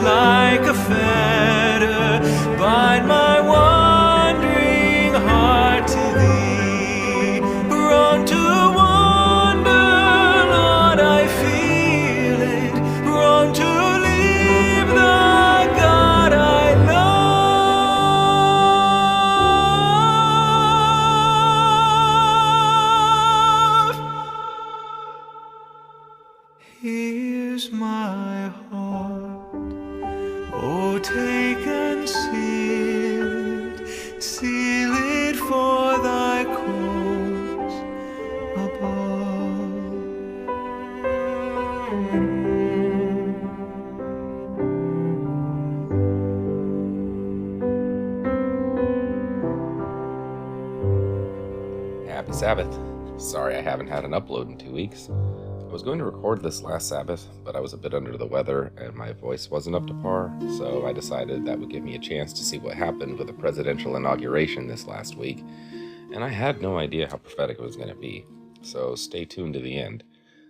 like a fetter, bind my wandering heart to thee. Prone to wander, Lord, I feel it. Prone to leave the God I love. Here's my heart, oh, take and seal it for thy cause above. Happy Sabbath. Sorry I haven't had an upload in 2 weeks. I was going to record this last Sabbath, but I was a bit under the weather and my voice wasn't up to par, so I decided that would give me a chance to see what happened with the presidential inauguration this last week, and I had no idea how prophetic it was going to be, so stay tuned to the end.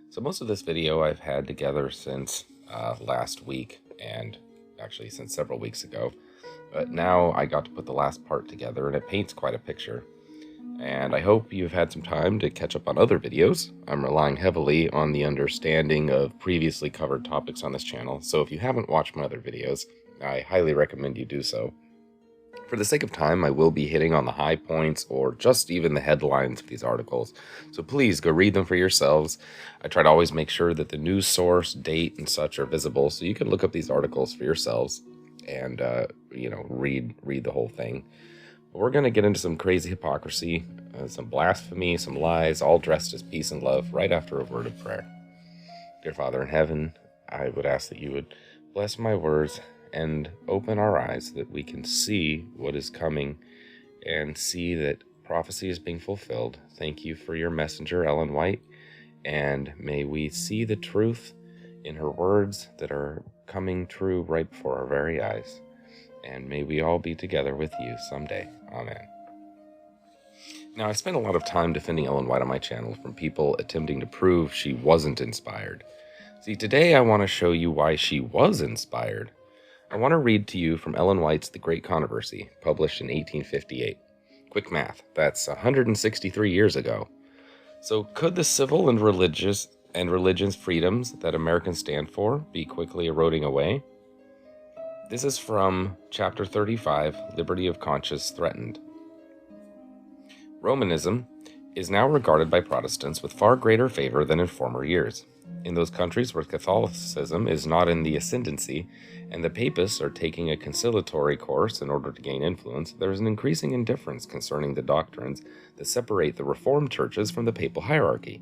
So most of this video I've had together since last week, and actually since several weeks ago, but now I got to put the last part together and it paints quite a picture. And I hope you've had some time to catch up on other videos. I'm relying heavily on the understanding of previously covered topics on this channel, so if you haven't watched my other videos, I highly recommend you do so. For the sake of time, I will be hitting on the high points or just even the headlines of these articles, so please go read them for yourselves. I try to always make sure that the news source, date, and such are visible, so you can look up these articles for yourselves and read the whole thing. We're going to get into some crazy hypocrisy, some blasphemy, some lies, all dressed as peace and love, right after a word of prayer. Dear Father in heaven, I would ask that you would bless my words and open our eyes so that we can see what is coming and see that prophecy is being fulfilled. Thank you for your messenger, Ellen White, and may we see the truth in her words that are coming true right before our very eyes. And may we all be together with you someday. Amen. Now, I spent a lot of time defending Ellen White on my channel from people attempting to prove she wasn't inspired. See, today I want to show you why she was inspired. I want to read to you from Ellen White's The Great Controversy, published in 1858. Quick math, that's 163 years ago. So could the civil and religious freedoms that Americans stand for be quickly eroding away? This is from Chapter 35, Liberty of Conscience Threatened. Romanism is now regarded by Protestants with far greater favor than in former years. In those countries where Catholicism is not in the ascendancy, and the papists are taking a conciliatory course in order to gain influence, there is an increasing indifference concerning the doctrines that separate the Reformed churches from the papal hierarchy.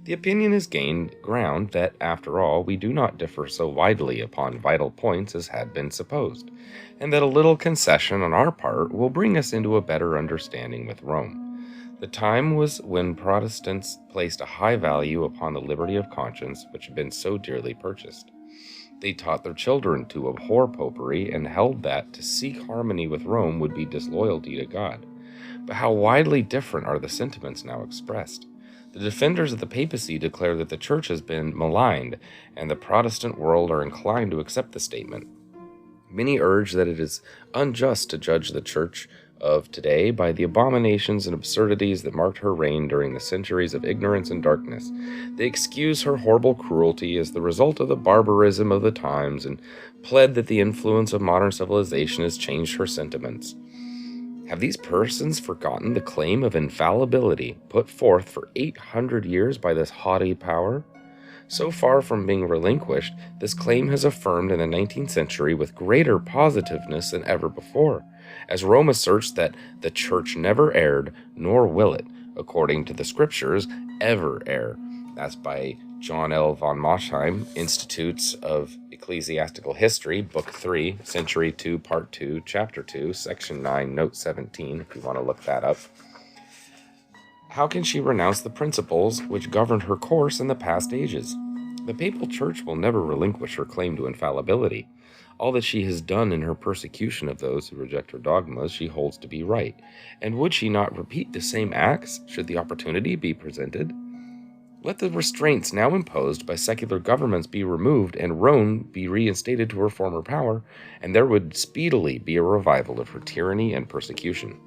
The opinion has gained ground that, after all, we do not differ so widely upon vital points as had been supposed, and that a little concession on our part will bring us into a better understanding with Rome. The time was when Protestants placed a high value upon the liberty of conscience which had been so dearly purchased. They taught their children to abhor popery and held that to seek harmony with Rome would be disloyalty to God. But how widely different are the sentiments now expressed. The defenders of the papacy declare that the church has been maligned, and the Protestant world are inclined to accept the statement. Many urge that it is unjust to judge the church of today by the abominations and absurdities that marked her reign during the centuries of ignorance and darkness. They excuse her horrible cruelty as the result of the barbarism of the times and plead that the influence of modern civilization has changed her sentiments. Have these persons forgotten the claim of infallibility put forth for 800 years by this haughty power? So far from being relinquished, this claim has affirmed in the 19th century with greater positiveness than ever before, as Rome asserts that the Church never erred, nor will it, according to the Scriptures, ever err. That's by John L. von Moschheim, Institutes of Ecclesiastical History, Book 3, Century 2, Part 2, Chapter 2, Section 9, Note 17, if you want to look that up. How can she renounce the principles which governed her course in the past ages? The Papal Church will never relinquish her claim to infallibility. All that she has done in her persecution of those who reject her dogmas she holds to be right, and would she not repeat the same acts should the opportunity be presented? Let the restraints now imposed by secular governments be removed, and Rome be reinstated to her former power, and there would speedily be a revival of her tyranny and persecution.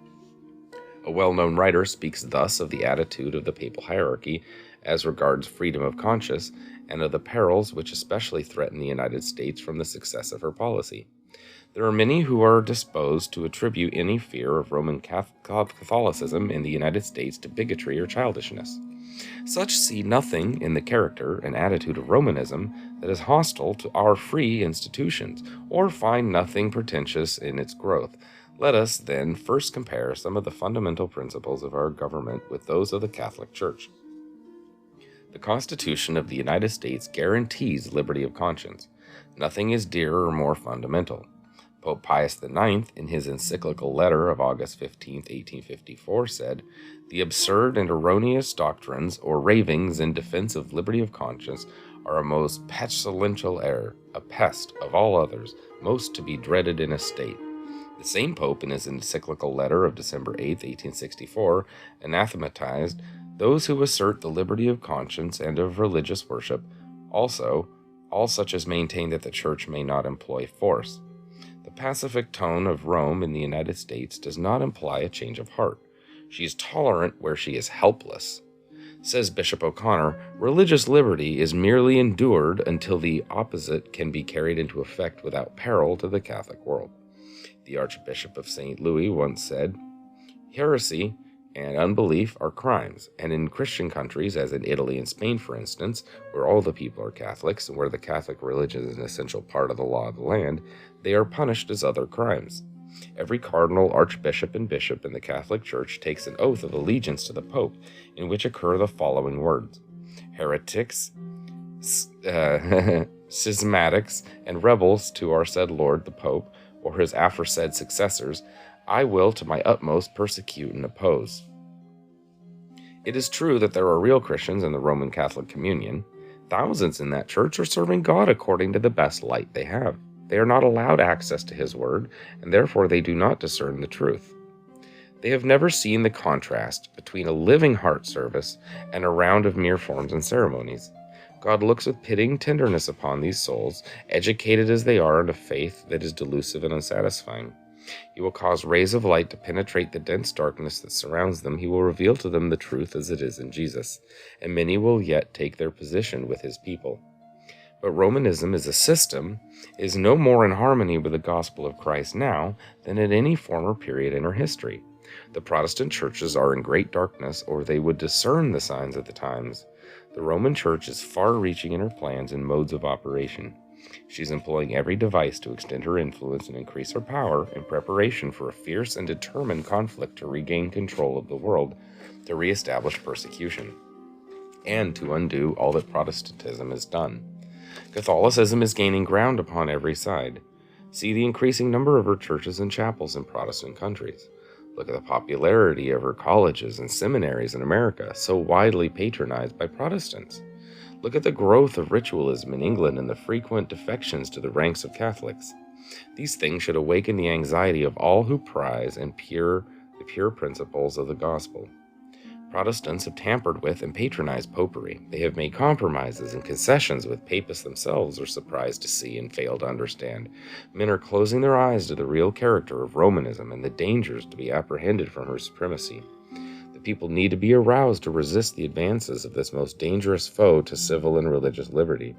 A well-known writer speaks thus of the attitude of the papal hierarchy as regards freedom of conscience, and of the perils which especially threaten the United States from the success of her policy. There are many who are disposed to attribute any fear of Roman Catholicism in the United States to bigotry or childishness. Such see nothing in the character and attitude of Romanism that is hostile to our free institutions, or find nothing pretentious in its growth. Let us, then, first compare some of the fundamental principles of our government with those of the Catholic Church. The Constitution of the United States guarantees liberty of conscience. Nothing is dearer or more fundamental. Pope Pius IX, in his encyclical letter of August 15, 1854, said, "The absurd and erroneous doctrines or ravings in defense of liberty of conscience are a most pestilential error, a pest of all others, most to be dreaded in a state." The same Pope, in his encyclical letter of December 8, 1864, anathematized those who assert the liberty of conscience and of religious worship, also all such as maintain that the Church may not employ force. The pacific tone of Rome in the United States does not imply a change of heart. She is tolerant where she is helpless. Says Bishop O'Connor, religious liberty is merely endured until the opposite can be carried into effect without peril to the Catholic world. The Archbishop of St. Louis once said, "Heresy and unbelief are crimes, and in Christian countries, as in Italy and Spain, for instance, where all the people are Catholics, and where the Catholic religion is an essential part of the law of the land, they are punished as other crimes. Every cardinal, archbishop, and bishop in the Catholic Church takes an oath of allegiance to the Pope, in which occur the following words: heretics, schismatics, and rebels to our said Lord the Pope, or his aforesaid successors, I will to my utmost persecute and oppose." It is true that there are real Christians in the Roman Catholic Communion. Thousands in that church are serving God according to the best light they have. They are not allowed access to His Word, and therefore they do not discern the truth. They have never seen the contrast between a living heart service and a round of mere forms and ceremonies. God looks with pitying tenderness upon these souls, educated as they are in a faith that is delusive and unsatisfying. He will cause rays of light to penetrate the dense darkness that surrounds them. He will reveal to them the truth as it is in Jesus, and many will yet take their position with His people. But Romanism as a system is no more in harmony with the gospel of Christ now than at any former period in her history. The Protestant churches are in great darkness, or they would discern the signs of the times. The Roman Church is far-reaching in her plans and modes of operation. She is employing every device to extend her influence and increase her power in preparation for a fierce and determined conflict to regain control of the world, to reestablish persecution, and to undo all that Protestantism has done. Catholicism is gaining ground upon every side. See the increasing number of her churches and chapels in Protestant countries. Look at the popularity of her colleges and seminaries in America, so widely patronized by Protestants. Look at the growth of ritualism in England and the frequent defections to the ranks of Catholics. These things should awaken the anxiety of all who prize the pure principles of the gospel. Protestants have tampered with and patronized popery. They have made compromises and concessions with papists themselves are surprised to see and fail to understand. Men are closing their eyes to the real character of Romanism and the dangers to be apprehended from her supremacy. The people need to be aroused to resist the advances of this most dangerous foe to civil and religious liberty.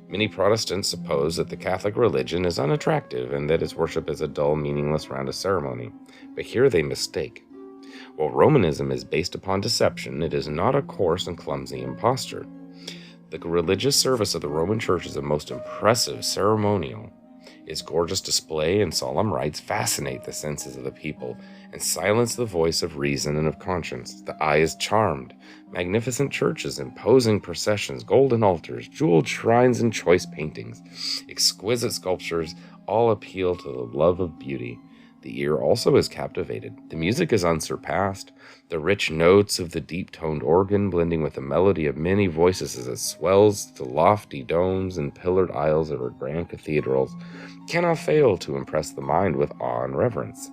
Many Protestants suppose that the Catholic religion is unattractive and that its worship is a dull, meaningless round of ceremony. But here they mistake. While Romanism is based upon deception, it is not a coarse and clumsy imposture. The religious service of the Roman Church is a most impressive ceremonial. Its gorgeous display and solemn rites fascinate the senses of the people and silence the voice of reason and of conscience. The eye is charmed. Magnificent churches, imposing processions, golden altars, jeweled shrines, and choice paintings, exquisite sculptures, all appeal to the love of beauty. The ear also is captivated. The music is unsurpassed. The rich notes of the deep-toned organ blending with the melody of many voices as it swells to lofty domes and pillared aisles of our grand cathedrals cannot fail to impress the mind with awe and reverence.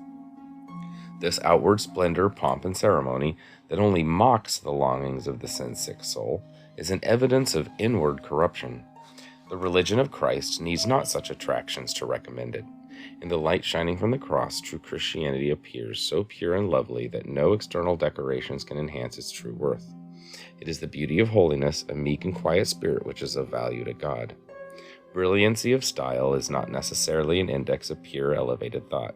This outward splendor, pomp, and ceremony that only mocks the longings of the sin-sick soul is an evidence of inward corruption. The religion of Christ needs not such attractions to recommend it. In the light shining from the cross, true Christianity appears so pure and lovely that no external decorations can enhance its true worth. It is the beauty of holiness, a meek and quiet spirit which is of value to God. Brilliancy of style is not necessarily an index of pure, elevated thought.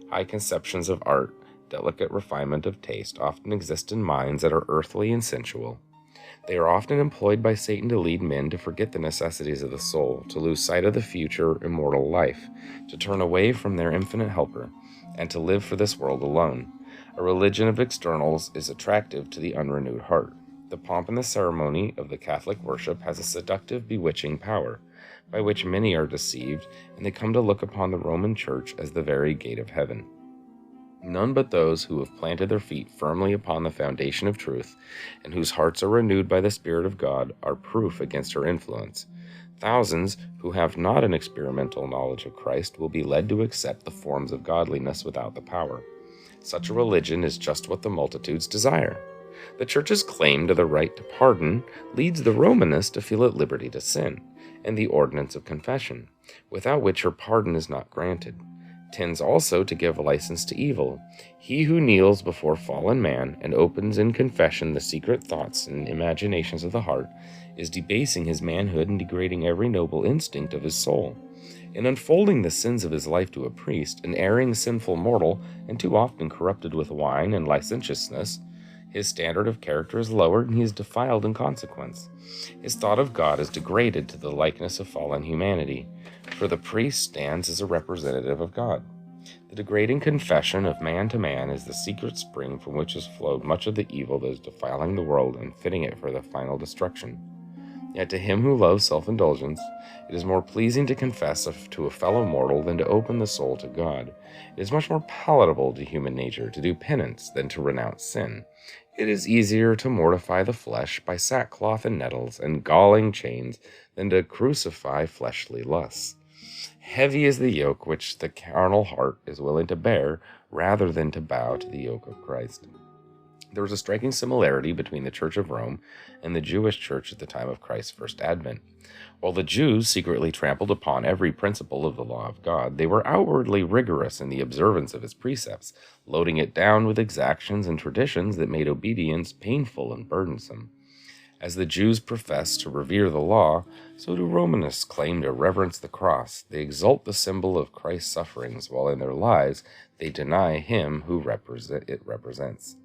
High conceptions of art, delicate refinement of taste, often exist in minds that are earthly and sensual. They are often employed by Satan to lead men to forget the necessities of the soul, to lose sight of the future immortal life, to turn away from their infinite helper, and to live for this world alone. A religion of externals is attractive to the unrenewed heart. The pomp and the ceremony of the Catholic worship has a seductive, bewitching power, by which many are deceived, and they come to look upon the Roman Church as the very gate of heaven. None but those who have planted their feet firmly upon the foundation of truth, and whose hearts are renewed by the Spirit of God, are proof against her influence. Thousands who have not an experimental knowledge of Christ will be led to accept the forms of godliness without the power. Such a religion is just what the multitudes desire. The Church's claim to the right to pardon leads the Romanist to feel at liberty to sin, and the ordinance of confession, without which her pardon is not granted, tends also to give license to evil. He who kneels before fallen man and opens in confession the secret thoughts and imaginations of the heart is debasing his manhood and degrading every noble instinct of his soul. In unfolding the sins of his life to a priest, an erring, sinful mortal, and too often corrupted with wine and licentiousness, his standard of character is lowered, and he is defiled in consequence. His thought of God is degraded to the likeness of fallen humanity, for the priest stands as a representative of God. The degrading confession of man to man is the secret spring from which has flowed much of the evil that is defiling the world and fitting it for the final destruction. Yet to him who loves self-indulgence, it is more pleasing to confess to a fellow mortal than to open the soul to God. It is much more palatable to human nature to do penance than to renounce sin. It is easier to mortify the flesh by sackcloth and nettles and galling chains than to crucify fleshly lusts. Heavy is the yoke which the carnal heart is willing to bear rather than to bow to the yoke of Christ. There was a striking similarity between the Church of Rome and the Jewish Church at the time of Christ's first advent. While the Jews secretly trampled upon every principle of the law of God, they were outwardly rigorous in the observance of his precepts, loading it down with exactions and traditions that made obedience painful and burdensome. As the Jews profess to revere the law, so do Romanists claim to reverence the cross. They exalt the symbol of Christ's sufferings, while in their lives they deny him who it represents.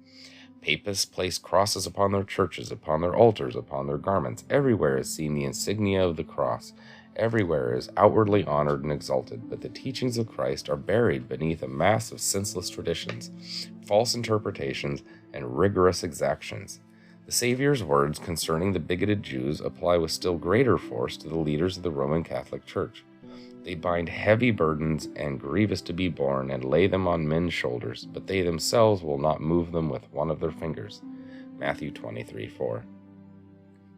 Papists place crosses upon their churches, upon their altars, upon their garments. Everywhere is seen the insignia of the cross. Everywhere is outwardly honored and exalted, but the teachings of Christ are buried beneath a mass of senseless traditions, false interpretations, and rigorous exactions. The Savior's words concerning the bigoted Jews apply with still greater force to the leaders of the Roman Catholic Church. They bind heavy burdens and grievous to be borne and lay them on men's shoulders, but they themselves will not move them with one of their fingers. Matthew 23:4.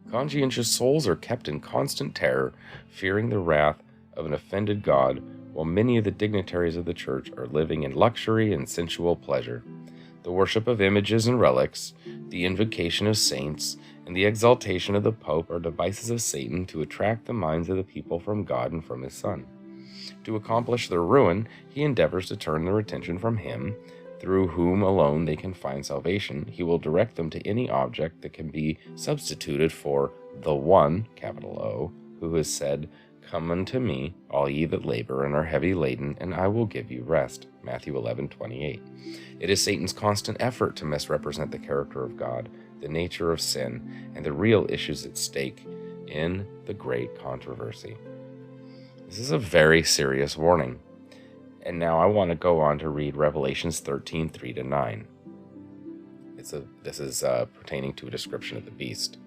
Conscientious souls are kept in constant terror, fearing the wrath of an offended God, while many of the dignitaries of the Church are living in luxury and sensual pleasure. The worship of images and relics, the invocation of saints, and the exaltation of the Pope are devices of Satan to attract the minds of the people from God and from his Son. To accomplish their ruin, he endeavors to turn their attention from him, through whom alone they can find salvation. He will direct them to any object that can be substituted for the one, capital O, who has said, "Come unto me, all ye that labor and are heavy laden, and I will give you rest." Matthew 11:28. It is Satan's constant effort to misrepresent the character of God, the nature of sin, and the real issues at stake in the great controversy. This is a very serious warning. And now I want to go on to read Revelations 13:3-9. This is pertaining to a description of the beast.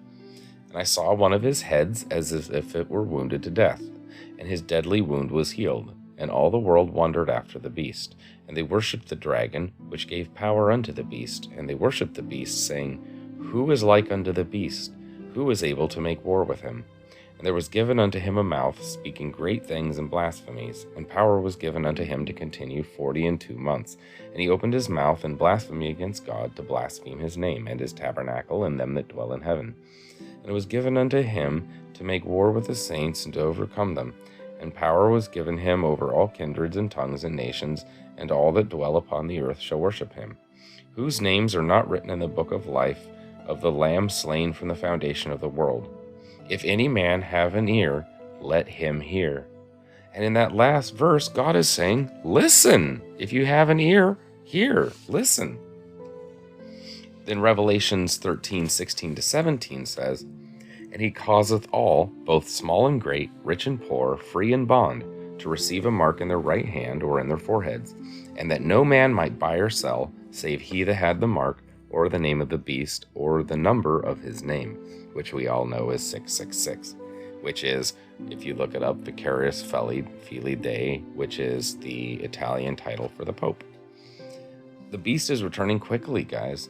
"And I saw one of his heads as if it were wounded to death, and his deadly wound was healed. And all the world wondered after the beast. And they worshipped the dragon, which gave power unto the beast. And they worshipped the beast, saying, Who is like unto the beast? Who is able to make war with him? And there was given unto him a mouth, speaking great things and blasphemies. And power was given unto him to continue 42 months. And he opened his mouth in blasphemy against God, to blaspheme his name, and his tabernacle, and them that dwell in heaven. and it was given unto him to make war with the saints and to overcome them. And power was given him over all kindreds and tongues and nations, and all that dwell upon the earth shall worship him, whose names are not written in the book of life of the Lamb slain from the foundation of the world. If any man have an ear, let him hear. And in that last verse, God is saying, listen. If you have an ear, hear, listen. Then Revelations 13:16-17 says, And he causeth all, both small and great, rich and poor, free and bond, to receive a mark in their right hand or in their foreheads, and that no man might buy or sell, save he that had the mark, or the name of the beast, or the number of his name, which we all know is 666, which is, if you look it up, Vicarius Filii Dei, which is the Italian title for the Pope. The beast is returning quickly, guys,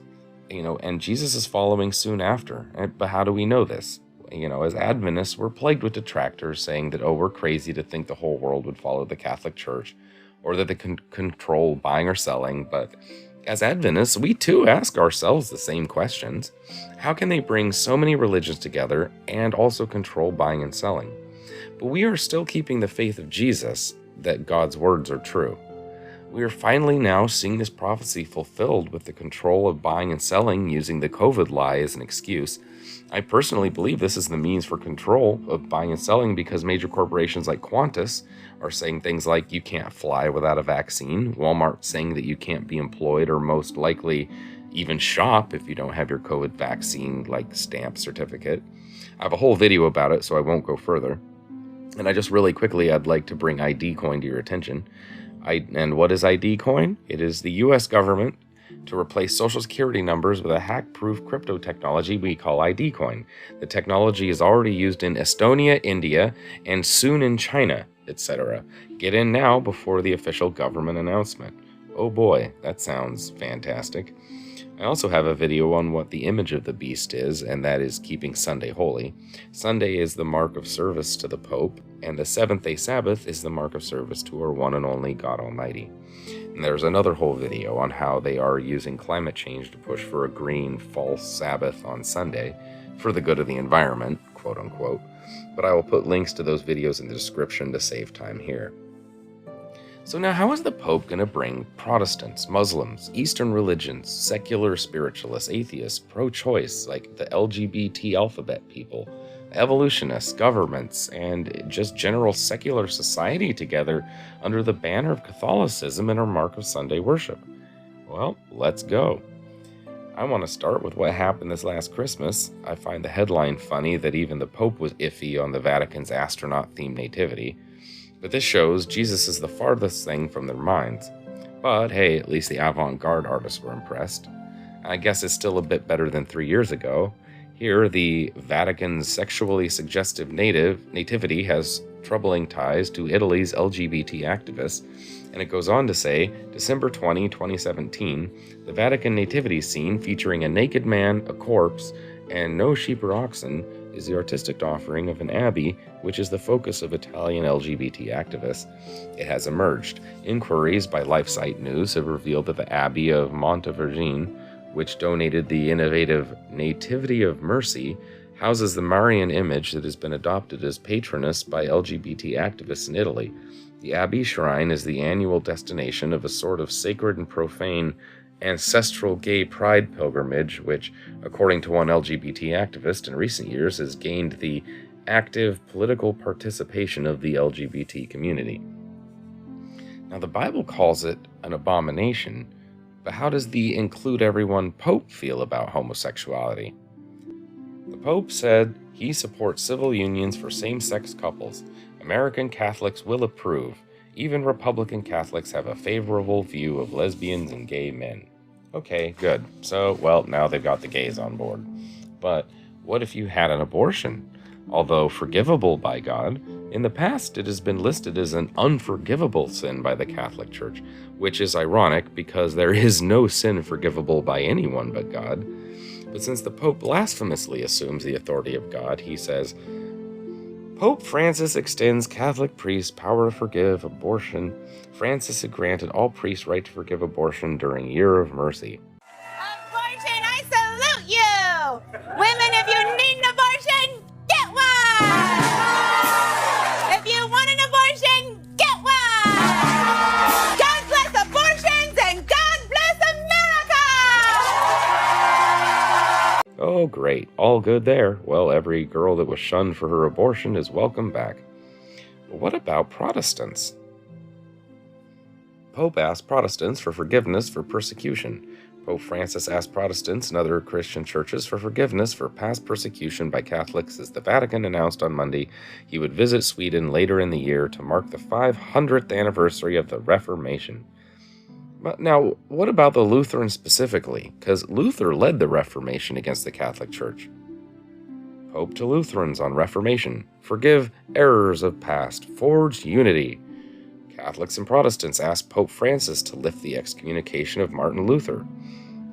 and Jesus is following soon after. But how do we know this? As Adventists, we're plagued with detractors saying that, we're crazy to think the whole world would follow the Catholic Church, or that they can control buying or selling. But as Adventists, we too ask ourselves the same questions. How can they bring so many religions together and also control buying and selling? But we are still keeping the faith of Jesus, that God's words are true. We are finally now seeing this prophecy fulfilled with the control of buying and selling using the COVID lie as an excuse. I personally believe this is the means for control of buying and selling because major corporations like Qantas are saying things like you can't fly without a vaccine, Walmart saying that you can't be employed or most likely even shop if you don't have your COVID vaccine stamp certificate. I have a whole video about it, so I won't go further. And I'd like to bring ID Coin to your attention. And what is ID Coin? It is the U.S. government to replace social security numbers with a hack-proof crypto technology we call ID Coin. The technology is already used in Estonia, India, and soon in China, etc. Get in now before the official government announcement. Oh boy, that sounds fantastic. I also have a video on what the image of the beast is, and that is keeping Sunday holy. Sunday is the mark of service to the Pope, and the seventh-day Sabbath is the mark of service to our one and only God Almighty. And there's another whole video on how they are using climate change to push for a green, false Sabbath on Sunday for the good of the environment, quote unquote. But I will put links to those videos in the description to save time here. So now, how is the Pope going to bring Protestants, Muslims, Eastern religions, secular spiritualists, atheists, pro-choice, like the LGBT alphabet people, evolutionists, governments, and just general secular society together under the banner of Catholicism and our mark of Sunday worship? Well, let's go. I want to start with what happened this last Christmas. I find the headline funny that even the Pope was iffy on the Vatican's astronaut-themed nativity. But this shows Jesus is the farthest thing from their minds. But hey, at least the avant-garde artists were impressed. I guess it's still a bit better than 3 years ago. Here, the Vatican's sexually suggestive nativity has troubling ties to Italy's LGBT activists, and it goes on to say, December 20, 2017, the Vatican nativity scene featuring a naked man, a corpse, and no sheep or oxen is the artistic offering of an abbey, which is the focus of Italian LGBT activists. It has emerged. Inquiries by LifeSite News have revealed that the Abbey of Montevergine, which donated the innovative Nativity of Mercy, houses the Marian image that has been adopted as patroness by LGBT activists in Italy. The Abbey Shrine is the annual destination of a sort of sacred and profane ancestral gay pride pilgrimage, which, according to one LGBT activist in recent years, has gained the active political participation of the LGBT community. Now, the Bible calls it an abomination, but how does the include everyone Pope feel about homosexuality? The Pope said he supports civil unions for same-sex couples. American Catholics will approve. Even Republican Catholics have a favorable view of lesbians and gay men. Okay, good. So, well, now they've got the gays on board. But what if you had an abortion? Although forgivable by God, in the past it has been listed as an unforgivable sin by the Catholic Church, which is ironic because there is no sin forgivable by anyone but God. But since the Pope blasphemously assumes the authority of God, he says, Pope Francis extends Catholic priests power to forgive abortion. Francis had granted all priests right to forgive abortion during Year of Mercy. Abortion, I salute you! Women, if you need an abortion, Great, all good there. Well, every girl that was shunned for her abortion is welcome back. But what about Protestants? Pope asked Protestants for forgiveness for persecution. Pope Francis asked Protestants and other Christian churches for forgiveness for past persecution by Catholics as the Vatican announced on Monday he would visit Sweden later in the year to mark the 500th anniversary of the Reformation. But now, what about the Lutherans specifically? Because Luther led the Reformation against the Catholic Church. Pope to Lutherans on Reformation: forgive errors of past, forge unity. Catholics and Protestants asked Pope Francis to lift the excommunication of Martin Luther.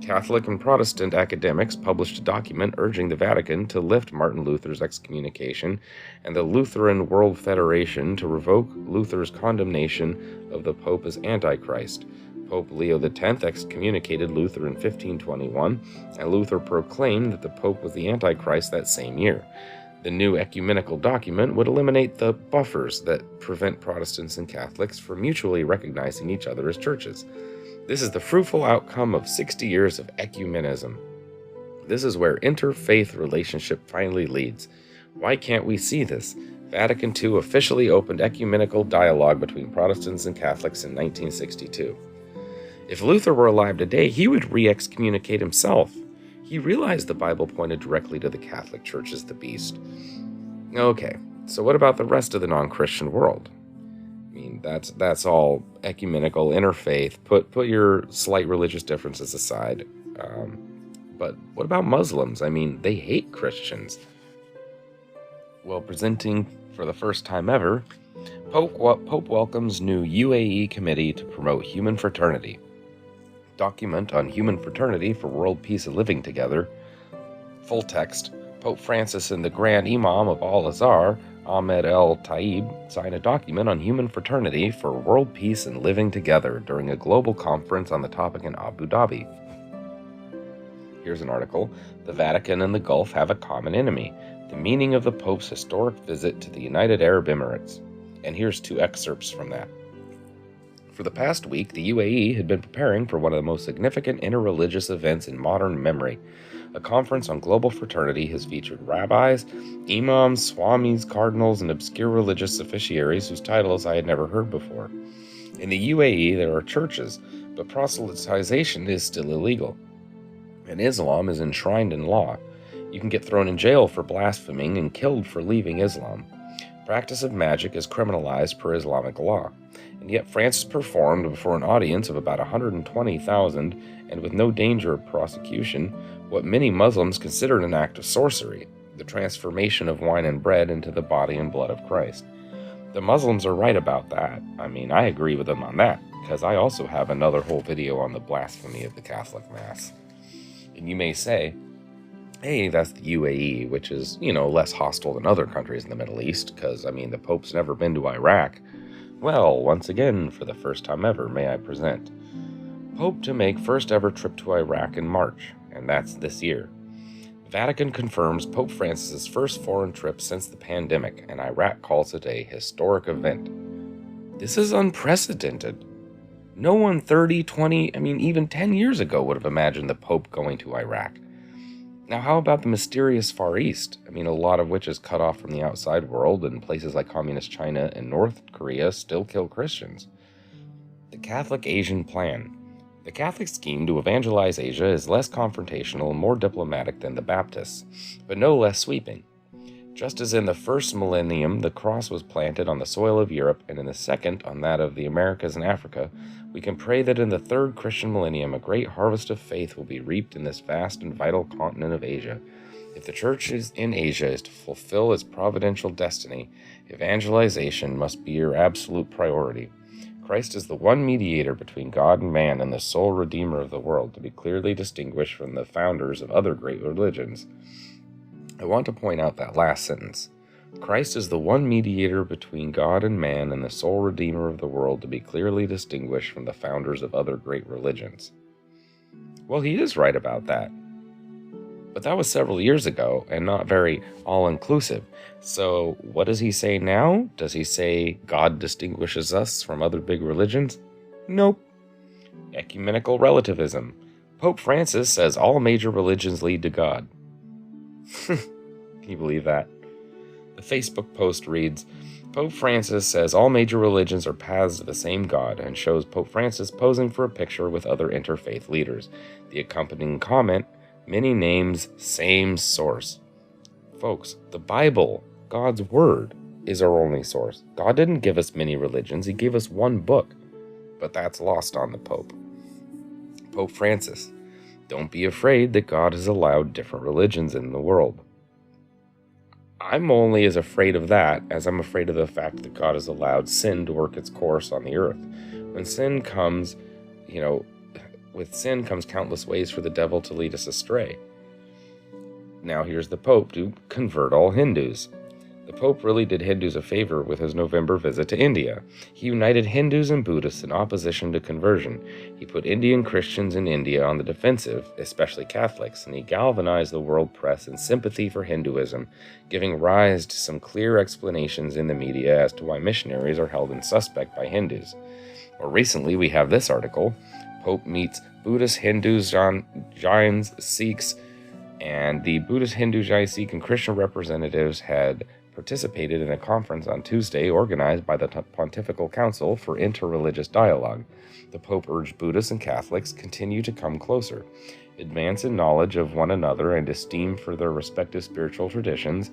Catholic and Protestant academics published a document urging the Vatican to lift Martin Luther's excommunication and the Lutheran World Federation to revoke Luther's condemnation of the Pope as Antichrist. Pope Leo X excommunicated Luther in 1521, and Luther proclaimed that the Pope was the Antichrist that same year. The new ecumenical document would eliminate the buffers that prevent Protestants and Catholics from mutually recognizing each other as churches. This is the fruitful outcome of 60 years of ecumenism. This is where interfaith relationship finally leads. Why can't we see this? Vatican II officially opened ecumenical dialogue between Protestants and Catholics in 1962. If Luther were alive today, he would re-excommunicate himself. He realized the Bible pointed directly to the Catholic Church as the beast. Okay, so what about the rest of the non-Christian world? I mean, that's all ecumenical, interfaith. Put your slight religious differences aside. But what about Muslims? I mean, they hate Christians. Well, presenting for the first time ever, Pope welcomes new UAE committee to promote human fraternity. Document on human fraternity for world peace and living together. Full text: Pope Francis and the Grand Imam of Al-Azhar, Ahmed El-Taib, signed a document on human fraternity for world peace and living together during a global conference on the topic in Abu Dhabi. Here's an article: The Vatican and the Gulf have a common enemy. The meaning of the Pope's historic visit to the United Arab Emirates. And here's two excerpts from that. For the past week, the UAE had been preparing for one of the most significant interreligious events in modern memory. A conference on global fraternity has featured rabbis, imams, swamis, cardinals, and obscure religious officiaries whose titles I had never heard before. In the UAE, there are churches, but proselytization is still illegal. And Islam is enshrined in law. You can get thrown in jail for blaspheming and killed for leaving Islam. Practice of magic is criminalized per Islamic law. And yet Francis performed before an audience of about 120,000, and with no danger of prosecution, what many Muslims considered an act of sorcery, the transformation of wine and bread into the body and blood of Christ. The Muslims are right about that. I mean, I agree with them on that, because I also have another whole video on the blasphemy of the Catholic Mass. And you may say, hey, that's the UAE, which is, less hostile than other countries in the Middle East, because, the Pope's never been to Iraq. Well, once again, for the first time ever, may I present Pope to make first ever trip to Iraq in March, and that's this year. Vatican confirms Pope Francis's first foreign trip since the pandemic, and Iraq calls it a historic event. This is unprecedented. No one 30, 20, even 10 years ago would have imagined the Pope going to Iraq. Now, how about the mysterious Far East? A lot of which is cut off from the outside world, and places like Communist China and North Korea still kill Christians. The Catholic Asian Plan. The Catholic scheme to evangelize Asia is less confrontational and more diplomatic than the Baptists, but no less sweeping. Just as in the first millennium the cross was planted on the soil of Europe, and in the second on that of the Americas and Africa, we can pray that in the third Christian millennium a great harvest of faith will be reaped in this vast and vital continent of Asia. If the church in Asia is to fulfill its providential destiny, evangelization must be your absolute priority. Christ is the one mediator between God and man and the sole redeemer of the world, to be clearly distinguished from the founders of other great religions. I want to point out that last sentence. Christ is the one mediator between God and man and the sole redeemer of the world, to be clearly distinguished from the founders of other great religions. Well, he is right about that. But that was several years ago and not very all-inclusive. So what does he say now? Does he say God distinguishes us from other big religions? Nope. Ecumenical relativism. Pope Francis says all major religions lead to God. Can you believe that? The Facebook post reads, Pope Francis says all major religions are paths to the same God, and shows Pope Francis posing for a picture with other interfaith leaders. The accompanying comment, many names, same source. Folks, the Bible, God's Word, is our only source. God didn't give us many religions, He gave us one book. But that's lost on the Pope. Pope Francis, don't be afraid that God has allowed different religions in the world. I'm only as afraid of that as I'm afraid of the fact that God has allowed sin to work its course on the earth. When sin comes, with sin comes countless ways for the devil to lead us astray. Now here's the Pope to convert all Hindus. The Pope really did Hindus a favor with his November visit to India. He united Hindus and Buddhists in opposition to conversion. He put Indian Christians in India on the defensive, especially Catholics, and he galvanized the world press in sympathy for Hinduism, giving rise to some clear explanations in the media as to why missionaries are held in suspect by Hindus. More recently, we have this article. Pope meets Buddhist, Hindus, Jains, Sikhs, and the Buddhist, Hindu, Jain, Sikh, and Christian representatives had participated in a conference on Tuesday organized by the Pontifical Council for Interreligious Dialogue. The Pope urged Buddhists and Catholics continue to come closer, advance in knowledge of one another and esteem for their respective spiritual traditions,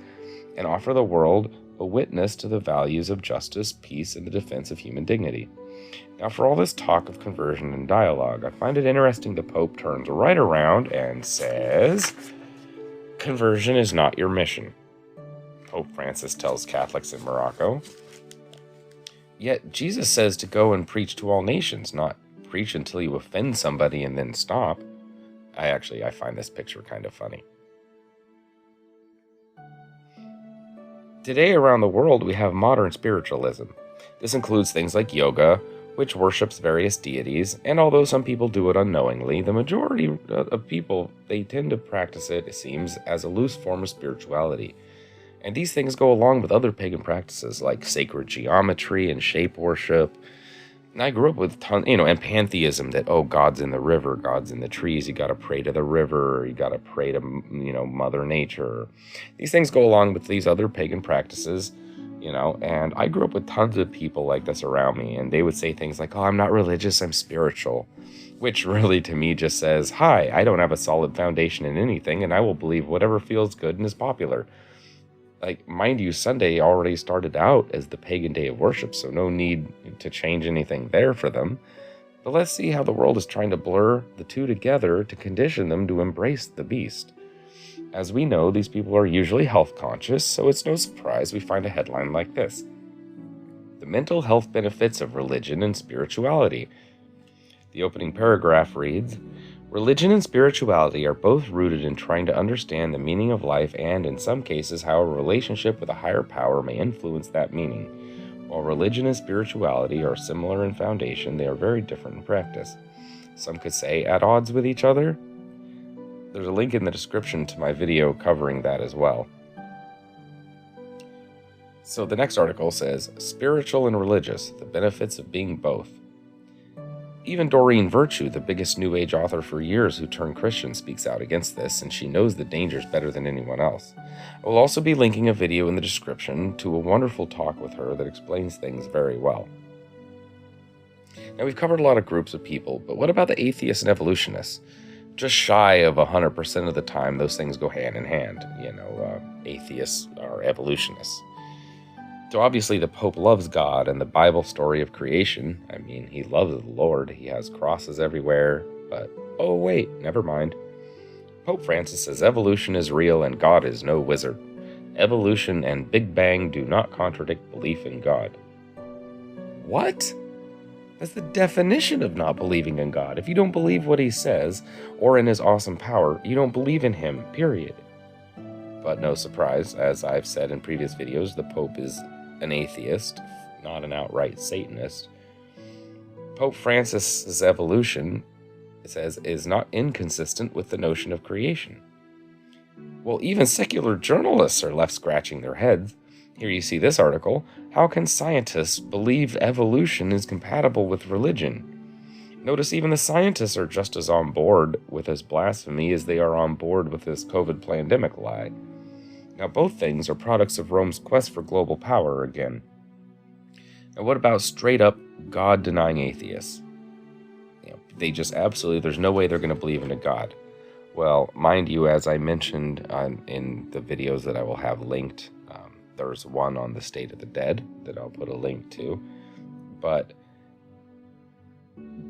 and offer the world a witness to the values of justice, peace, and the defense of human dignity. Now, for all this talk of conversion and dialogue, I find it interesting the Pope turns right around and says, conversion is not your mission. Pope Francis tells Catholics in Morocco. Yet Jesus says to go and preach to all nations, not preach until you offend somebody and then stop. I find this picture kind of funny. Today around the world we have modern spiritualism. This includes things like yoga, which worships various deities, and although some people do it unknowingly, the majority of people, they tend to practice it seems, as a loose form of spirituality. And these things go along with other pagan practices like sacred geometry and shape worship. And I grew up with and pantheism that, God's in the river, God's in the trees, you gotta pray to the river, you gotta pray to, Mother Nature. These things go along with these other pagan practices, and I grew up with tons of people like this around me, and they would say things like, I'm not religious, I'm spiritual. Which really to me just says, hi, I don't have a solid foundation in anything, and I will believe whatever feels good and is popular. Mind you, Sunday already started out as the pagan day of worship, so no need to change anything there for them. But let's see how the world is trying to blur the two together to condition them to embrace the beast. As we know, these people are usually health conscious, so it's no surprise we find a headline like this. The mental health benefits of religion and spirituality. The opening paragraph reads, religion and spirituality are both rooted in trying to understand the meaning of life and, in some cases, how a relationship with a higher power may influence that meaning. While religion and spirituality are similar in foundation, they are very different in practice. Some could say at odds with each other. There's a link in the description to my video covering that as well. So the next article says, Spiritual and Religious, the Benefits of Being Both. Even Doreen Virtue, the biggest New Age author for years who turned Christian, speaks out against this, and she knows the dangers better than anyone else. I will also be linking a video in the description to a wonderful talk with her that explains things very well. Now, we've covered a lot of groups of people, but what about the atheists and evolutionists? Just shy of 100% of the time, those things go hand in hand. Atheists are evolutionists. So obviously the Pope loves God and the Bible story of creation. I mean, he loves the Lord. He has crosses everywhere. But, oh wait, never mind. Pope Francis says evolution is real and God is no wizard. Evolution and Big Bang do not contradict belief in God. What? That's the definition of not believing in God. If you don't believe what he says, or in his awesome power, you don't believe in him, period. But no surprise, as I've said in previous videos, the Pope is an atheist, not an outright Satanist. Pope Francis's evolution, it says, is not inconsistent with the notion of creation. Well, even secular journalists are left scratching their heads. Here you see this article. How can scientists believe evolution is compatible with religion? Notice even the scientists are just as on board with this blasphemy as they are on board with this COVID pandemic lie. Now, both things are products of Rome's quest for global power again. Now, what about straight-up God-denying atheists? They just absolutely, there's no way they're going to believe in a God. Well, mind you, as I mentioned in the videos that I will have linked, there's one on the state of the dead that I'll put a link to. But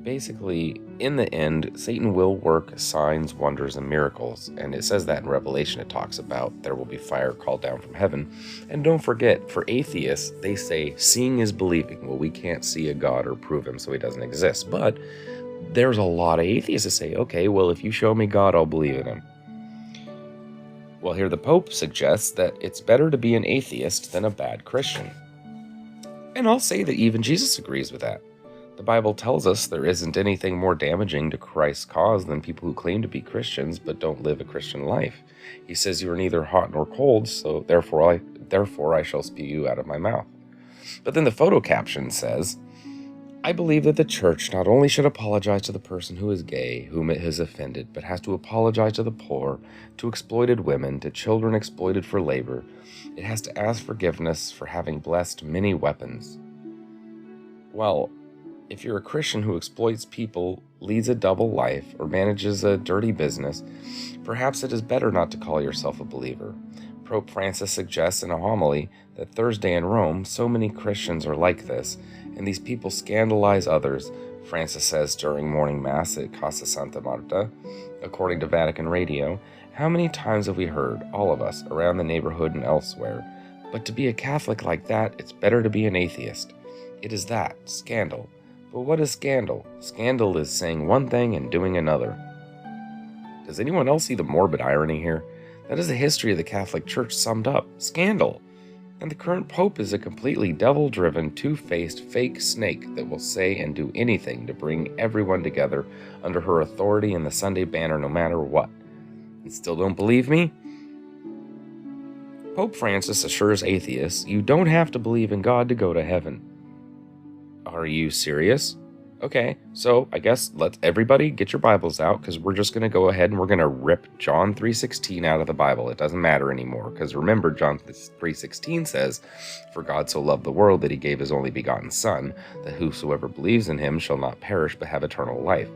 basically, in the end, Satan will work signs, wonders, and miracles. And it says that in Revelation. It talks about there will be fire called down from heaven. And don't forget, for atheists, they say seeing is believing. Well, we can't see a God or prove him, so he doesn't exist. But there's a lot of atheists that say, okay, well, if you show me God, I'll believe in him. Well, here the Pope suggests that it's better to be an atheist than a bad Christian. And I'll say that even Jesus agrees with that. The Bible tells us there isn't anything more damaging to Christ's cause than people who claim to be Christians but don't live a Christian life. He says you are neither hot nor cold, so therefore I shall spew you out of my mouth. But then the photo caption says, I believe that the church not only should apologize to the person who is gay, whom it has offended, but has to apologize to the poor, to exploited women, to children exploited for labor. It has to ask forgiveness for having blessed many weapons. Well, if you're a Christian who exploits people, leads a double life, or manages a dirty business, perhaps it is better not to call yourself a believer. Pope Francis suggests in a homily that Thursday in Rome, so many Christians are like this, and these people scandalize others, Francis says during morning mass at Casa Santa Marta. According to Vatican Radio, how many times have we heard, all of us, around the neighborhood and elsewhere, but to be a Catholic like that, it's better to be an atheist. It is that, scandal. But what is scandal? Scandal is saying one thing and doing another. Does anyone else see the morbid irony here? That is the history of the Catholic Church summed up. Scandal. And the current Pope is a completely devil-driven, two-faced fake snake that will say and do anything to bring everyone together under her authority and the Sunday banner no matter what. And still don't believe me? Pope Francis assures atheists, you don't have to believe in God to go to heaven. Are you serious? Okay, so I guess let's everybody get your Bibles out, because we're just going to go ahead and we're going to rip John 3:16 out of the Bible. It doesn't matter anymore, because remember, John 3:16 says, For God so loved the world that he gave his only begotten Son, that whosoever believes in him shall not perish but have eternal life.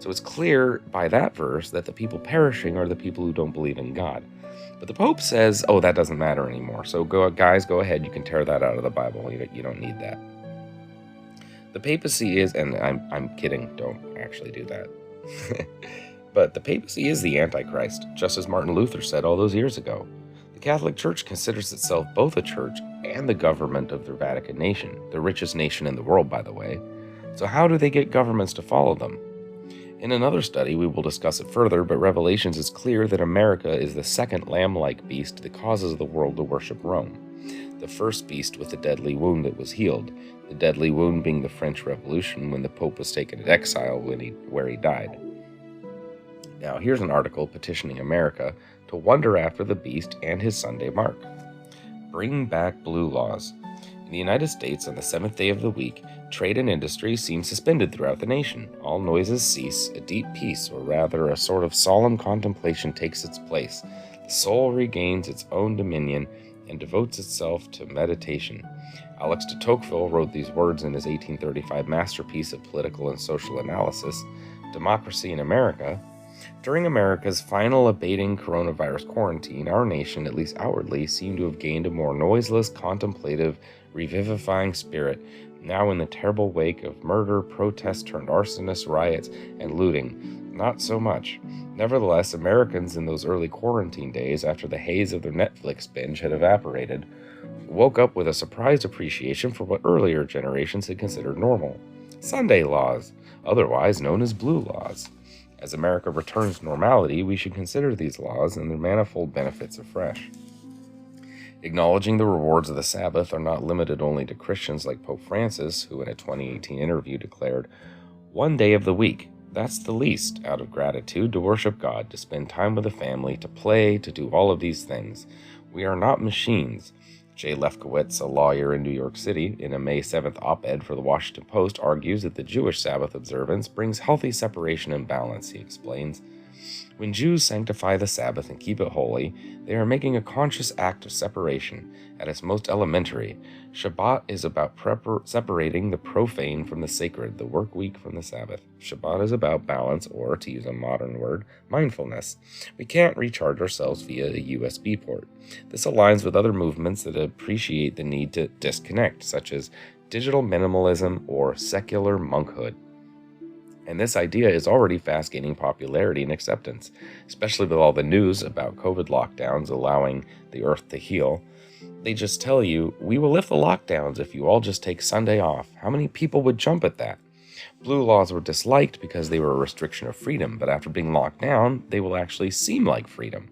So it's clear by that verse that the people perishing are the people who don't believe in God. But the Pope says, oh, that doesn't matter anymore. So guys, go ahead, you can tear that out of the Bible. You don't need that. The papacy is, and I'm kidding, don't actually do that. But the papacy is the Antichrist, just as Martin Luther said all those years ago. The Catholic Church considers itself both a church and the government of the Vatican nation, the richest nation in the world, by the way. So how do they get governments to follow them? In another study, we will discuss it further, but Revelations is clear that America is the second lamb-like beast that causes the world to worship Rome. The first beast with the deadly wound that was healed, the deadly wound being the French Revolution when the Pope was taken into exile where he died. Now here's an article petitioning America to wonder after the beast and his Sunday mark. Bring back blue laws. In the United States, on the 7th day of the week, trade and industry seem suspended throughout the nation. All noises cease, a deep peace, or rather a sort of solemn contemplation takes its place. The soul regains its own dominion and devotes itself to meditation. Alex de Tocqueville wrote these words in his 1835 masterpiece of political and social analysis, Democracy in America. During America's final abating coronavirus quarantine, our nation, at least outwardly, seemed to have gained a more noiseless, contemplative, revivifying spirit, now in the terrible wake of murder, protest turned arsonist riots, and looting. Not so much. Nevertheless, Americans in those early quarantine days, after the haze of their Netflix binge had evaporated, woke up with a surprised appreciation for what earlier generations had considered normal. Sunday laws, otherwise known as blue laws. As America returns to normality, we should consider these laws and their manifold benefits afresh. Acknowledging the rewards of the Sabbath are not limited only to Christians like Pope Francis, who in a 2018 interview declared, "One day of the week, that's the least, out of gratitude to worship God, to spend time with the family, to play, to do all of these things. We are not machines." Jay Lefkowitz, a lawyer in New York City, in a May 7th op-ed for the Washington Post, argues that the Jewish Sabbath observance brings healthy separation and balance, he explains. When Jews sanctify the Sabbath and keep it holy, they are making a conscious act of separation at its most elementary. Shabbat is about separating the profane from the sacred, the work week from the Sabbath. Shabbat is about balance, or, to use a modern word, mindfulness. We can't recharge ourselves via a USB port. This aligns with other movements that appreciate the need to disconnect, such as digital minimalism or secular monkhood. And this idea is already fast gaining popularity and acceptance, especially with all the news about COVID lockdowns allowing the earth to heal. They just tell you, we will lift the lockdowns if you all just take Sunday off. How many people would jump at that? Blue laws were disliked because they were a restriction of freedom, but after being locked down, they will actually seem like freedom.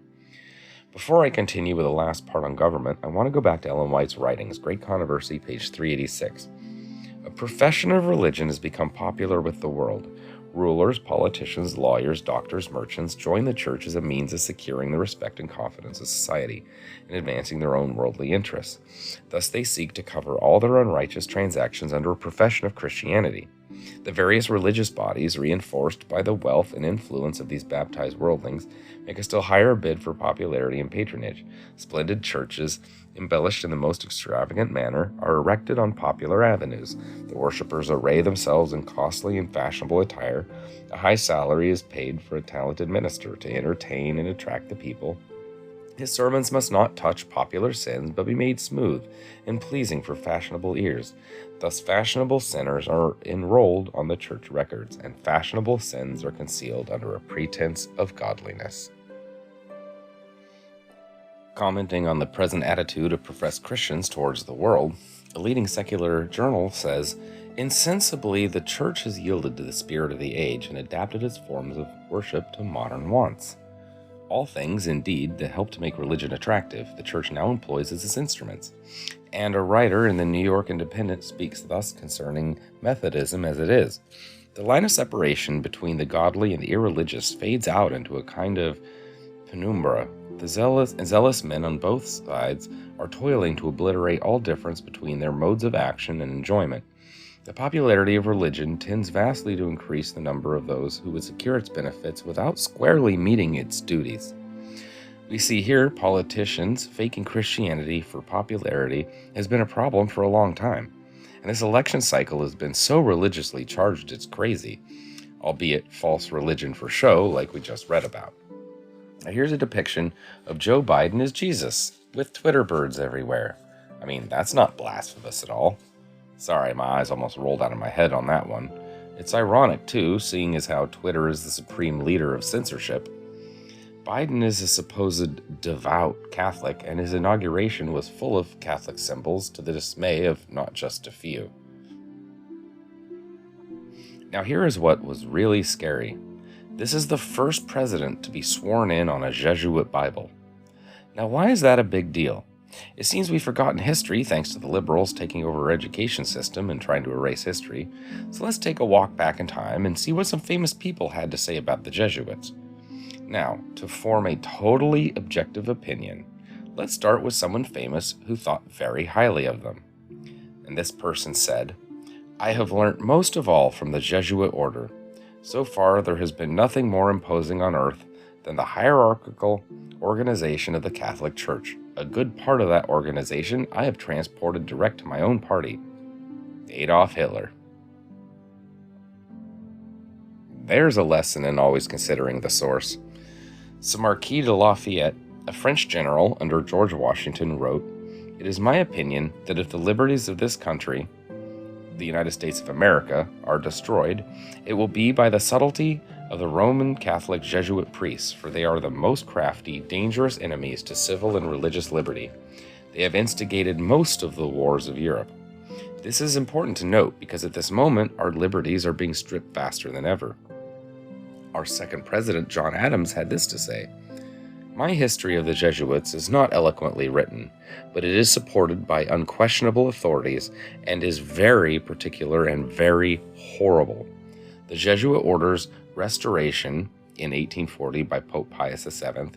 Before I continue with the last part on government, I want to go back to Ellen White's writings, Great Controversy, page 386. A profession of religion has become popular with the world. Rulers, politicians, lawyers, doctors, merchants join the church as a means of securing the respect and confidence of society and advancing their own worldly interests. Thus, they seek to cover all their unrighteous transactions under a profession of Christianity. The various religious bodies, reinforced by the wealth and influence of these baptized worldlings, make a still higher bid for popularity and patronage. Splendid churches, embellished in the most extravagant manner, are erected on popular avenues. The worshippers array themselves in costly and fashionable attire. A high salary is paid for a talented minister to entertain and attract the people. His sermons must not touch popular sins, but be made smooth and pleasing for fashionable ears. Thus, fashionable sinners are enrolled on the church records, and fashionable sins are concealed under a pretense of godliness. Commenting on the present attitude of professed Christians towards the world, a leading secular journal says, "Insensibly, the church has yielded to the spirit of the age and adapted its forms of worship to modern wants. All things, indeed, that help to make religion attractive, the church now employs as its instruments." And a writer in the New York Independent speaks thus concerning Methodism as it is. "The line of separation between the godly and the irreligious fades out into a kind of penumbra. The zealous men on both sides are toiling to obliterate all difference between their modes of action and enjoyment. The popularity of religion tends vastly to increase the number of those who would secure its benefits without squarely meeting its duties. We see here politicians faking Christianity for popularity has been a problem for a long time, and this election cycle has been so religiously charged it's crazy, albeit false religion for show like we just read about. Now here's a depiction of Joe Biden as Jesus, with Twitter birds everywhere. I mean, that's not blasphemous at all. Sorry, my eyes almost rolled out of my head on that one. It's ironic, too, seeing as how Twitter is the supreme leader of censorship. Biden is a supposed devout Catholic, and his inauguration was full of Catholic symbols to the dismay of not just a few. Now here is what was really scary. This is the first president to be sworn in on a Jesuit Bible. Now why is that a big deal? It seems we've forgotten history thanks to the liberals taking over our education system and trying to erase history. So let's take a walk back in time and see what some famous people had to say about the Jesuits. Now, to form a totally objective opinion, let's start with someone famous who thought very highly of them. And this person said, "I have learnt most of all from the Jesuit order. So far, there has been nothing more imposing on earth than the hierarchical organization of the Catholic Church. A good part of that organization I have transported direct to my own party, Adolf Hitler." There's a lesson in always considering the source. So Marquis de Lafayette, a French general under George Washington, wrote, "It is my opinion that if the liberties of this country, the United States of America, are destroyed, it will be by the subtlety of the Roman Catholic Jesuit priests, for they are the most crafty, dangerous enemies to civil and religious liberty. They have instigated most of the wars of Europe. This is important to note because at this moment our liberties are being stripped faster than ever." Our second president, John Adams, had this to say, "My history of the Jesuits is not eloquently written, but it is supported by unquestionable authorities and is very particular and very horrible. The Jesuit order's restoration in 1840 by Pope Pius VII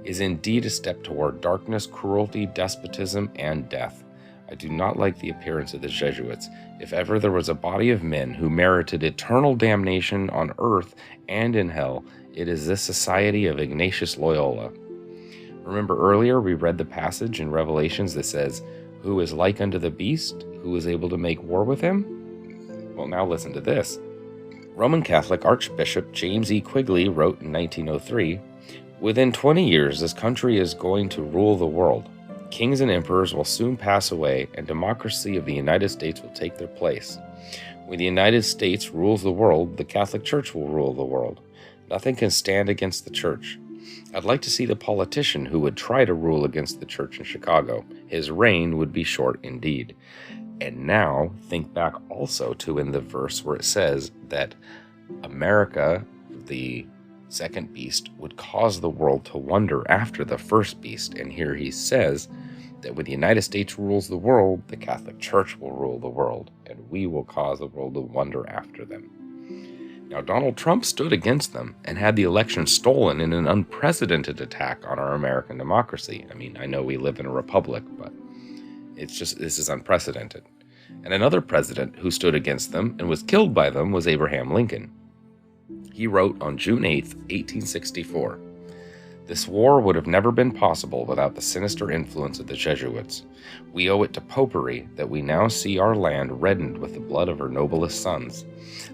is indeed a step toward darkness, cruelty, despotism, and death. I do not like the appearance of the Jesuits. If ever there was a body of men who merited eternal damnation on earth and in hell, It is this society of Ignatius Loyola. Remember earlier we read the passage in Revelations that says, "Who is like unto the beast? Who is able to make war with him?" Well, now listen to this. Roman Catholic Archbishop James E. Quigley wrote in 1903, "Within 20 years, this country is going to rule the world. Kings and emperors will soon pass away, and democracy of the United States will take their place. When the United States rules the world, the Catholic Church will rule the world. Nothing can stand against the Church. I'd like to see the politician who would try to rule against the Church in Chicago. His reign would be short indeed." And now, think back also to in the verse where it says that America, the second beast, would cause the world to wonder after the first beast. And here he says that when the United States rules the world, the Catholic Church will rule the world, and we will cause the world to wonder after them. Now, Donald Trump stood against them and had the election stolen in an unprecedented attack on our American democracy. I mean, I know we live in a republic, but this is unprecedented. And another president who stood against them and was killed by them was Abraham Lincoln. He wrote on June 8th, 1864, "This war would have never been possible without the sinister influence of the Jesuits. We owe it to popery that we now see our land reddened with the blood of her noblest sons.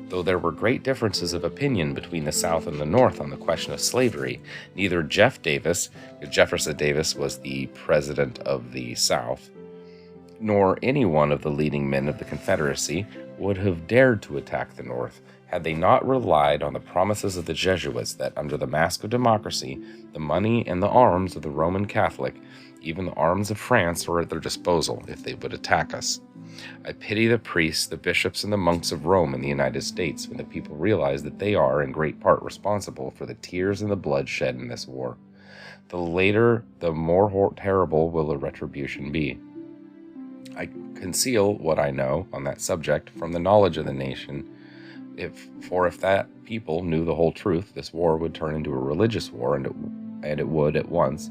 Though there were great differences of opinion between the South and the North on the question of slavery, neither Jefferson Davis was the president of the South, nor any one of the leading men of the Confederacy would have dared to attack the North had they not relied on the promises of the Jesuits that under the mask of democracy, the money and the arms of the Roman Catholic, even the arms of France, were at their disposal if they would attack us. I pity the priests, the bishops, and the monks of Rome and the United States when the people realize that they are in great part responsible for the tears and the blood shed in this war. The later, the more terrible will the retribution be. I conceal what I know on that subject from the knowledge of the nation, if that people knew the whole truth, this war would turn into a religious war, and it would at once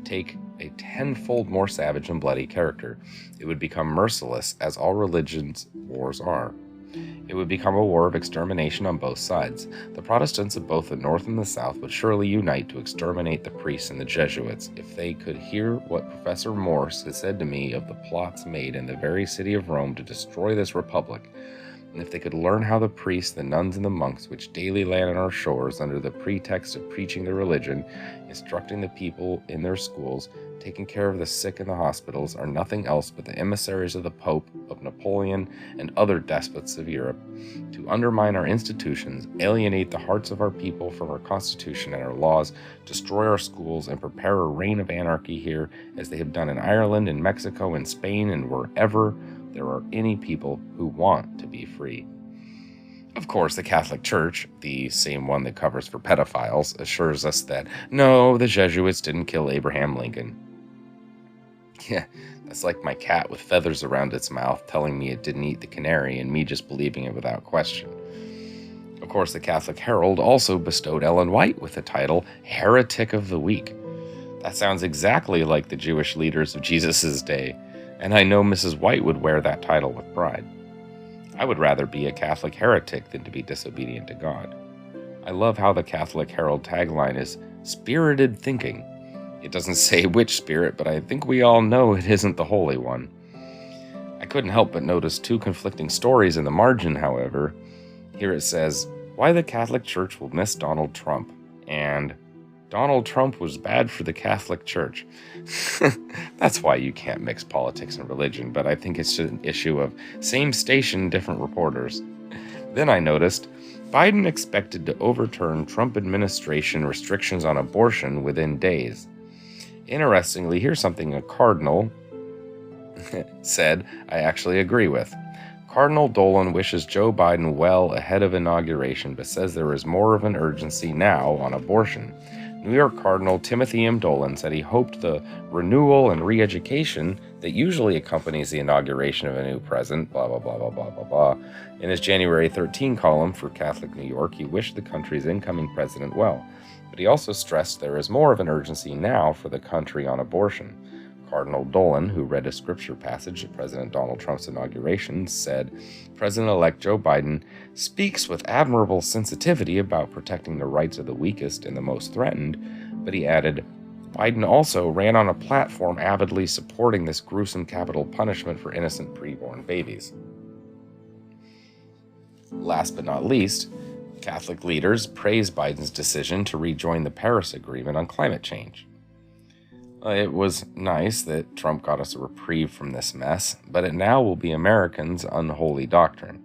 take a tenfold more savage and bloody character. It would become merciless, as all religions' wars are. It would become a war of extermination on both sides. The Protestants of both the North and the South would surely unite to exterminate the priests and the Jesuits. If they could hear what Professor Morse has said to me of the plots made in the very city of Rome to destroy this republic, and if they could learn how the priests, the nuns, and the monks, which daily land on our shores under the pretext of preaching their religion, instructing the people in their schools, taking care of the sick in the hospitals, are nothing else but the emissaries of the Pope, of Napoleon, and other despots of Europe, to undermine our institutions, alienate the hearts of our people from our Constitution and our laws, destroy our schools, and prepare a reign of anarchy here, as they have done in Ireland, in Mexico, in Spain, and wherever there are any people who want to be free." Of course, the Catholic Church, the same one that covers for pedophiles, assures us that, no, the Jesuits didn't kill Abraham Lincoln. Yeah, that's like my cat with feathers around its mouth telling me it didn't eat the canary and me just believing it without question. Of course, the Catholic Herald also bestowed Ellen White with the title Heretic of the Week. That sounds exactly like the Jewish leaders of Jesus' day, and I know Mrs. White would wear that title with pride. I would rather be a Catholic heretic than to be disobedient to God. I love how the Catholic Herald tagline is spirited thinking. It doesn't say which spirit, but I think we all know it isn't the Holy One. I couldn't help but notice two conflicting stories in the margin, however. Here it says, "Why the Catholic Church will miss Donald Trump," and "Donald Trump was bad for the Catholic Church." That's why you can't mix politics and religion, but I think it's just an issue of same station, different reporters. Then I noticed, Biden expected to overturn Trump administration restrictions on abortion within days. Interestingly, here's something a cardinal said I actually agree with. Cardinal Dolan wishes Joe Biden well ahead of inauguration, but says there is more of an urgency now on abortion. New York Cardinal Timothy M. Dolan said he hoped the renewal and re-education that usually accompanies the inauguration of a new president, blah, blah, blah, blah, blah, blah, blah. In his January 13 column for Catholic New York, he wished the country's incoming president well, but he also stressed there is more of an urgency now for the country on abortion. Cardinal Dolan, who read a scripture passage at President Donald Trump's inauguration, said, "President-elect Joe Biden speaks with admirable sensitivity about protecting the rights of the weakest and the most threatened," but he added, "Biden also ran on a platform avidly supporting this gruesome capital punishment for innocent preborn babies." Last but not least, Catholic leaders praised Biden's decision to rejoin the Paris Agreement on climate change. It was nice that Trump got us a reprieve from this mess, but it now will be Americans' unholy doctrine.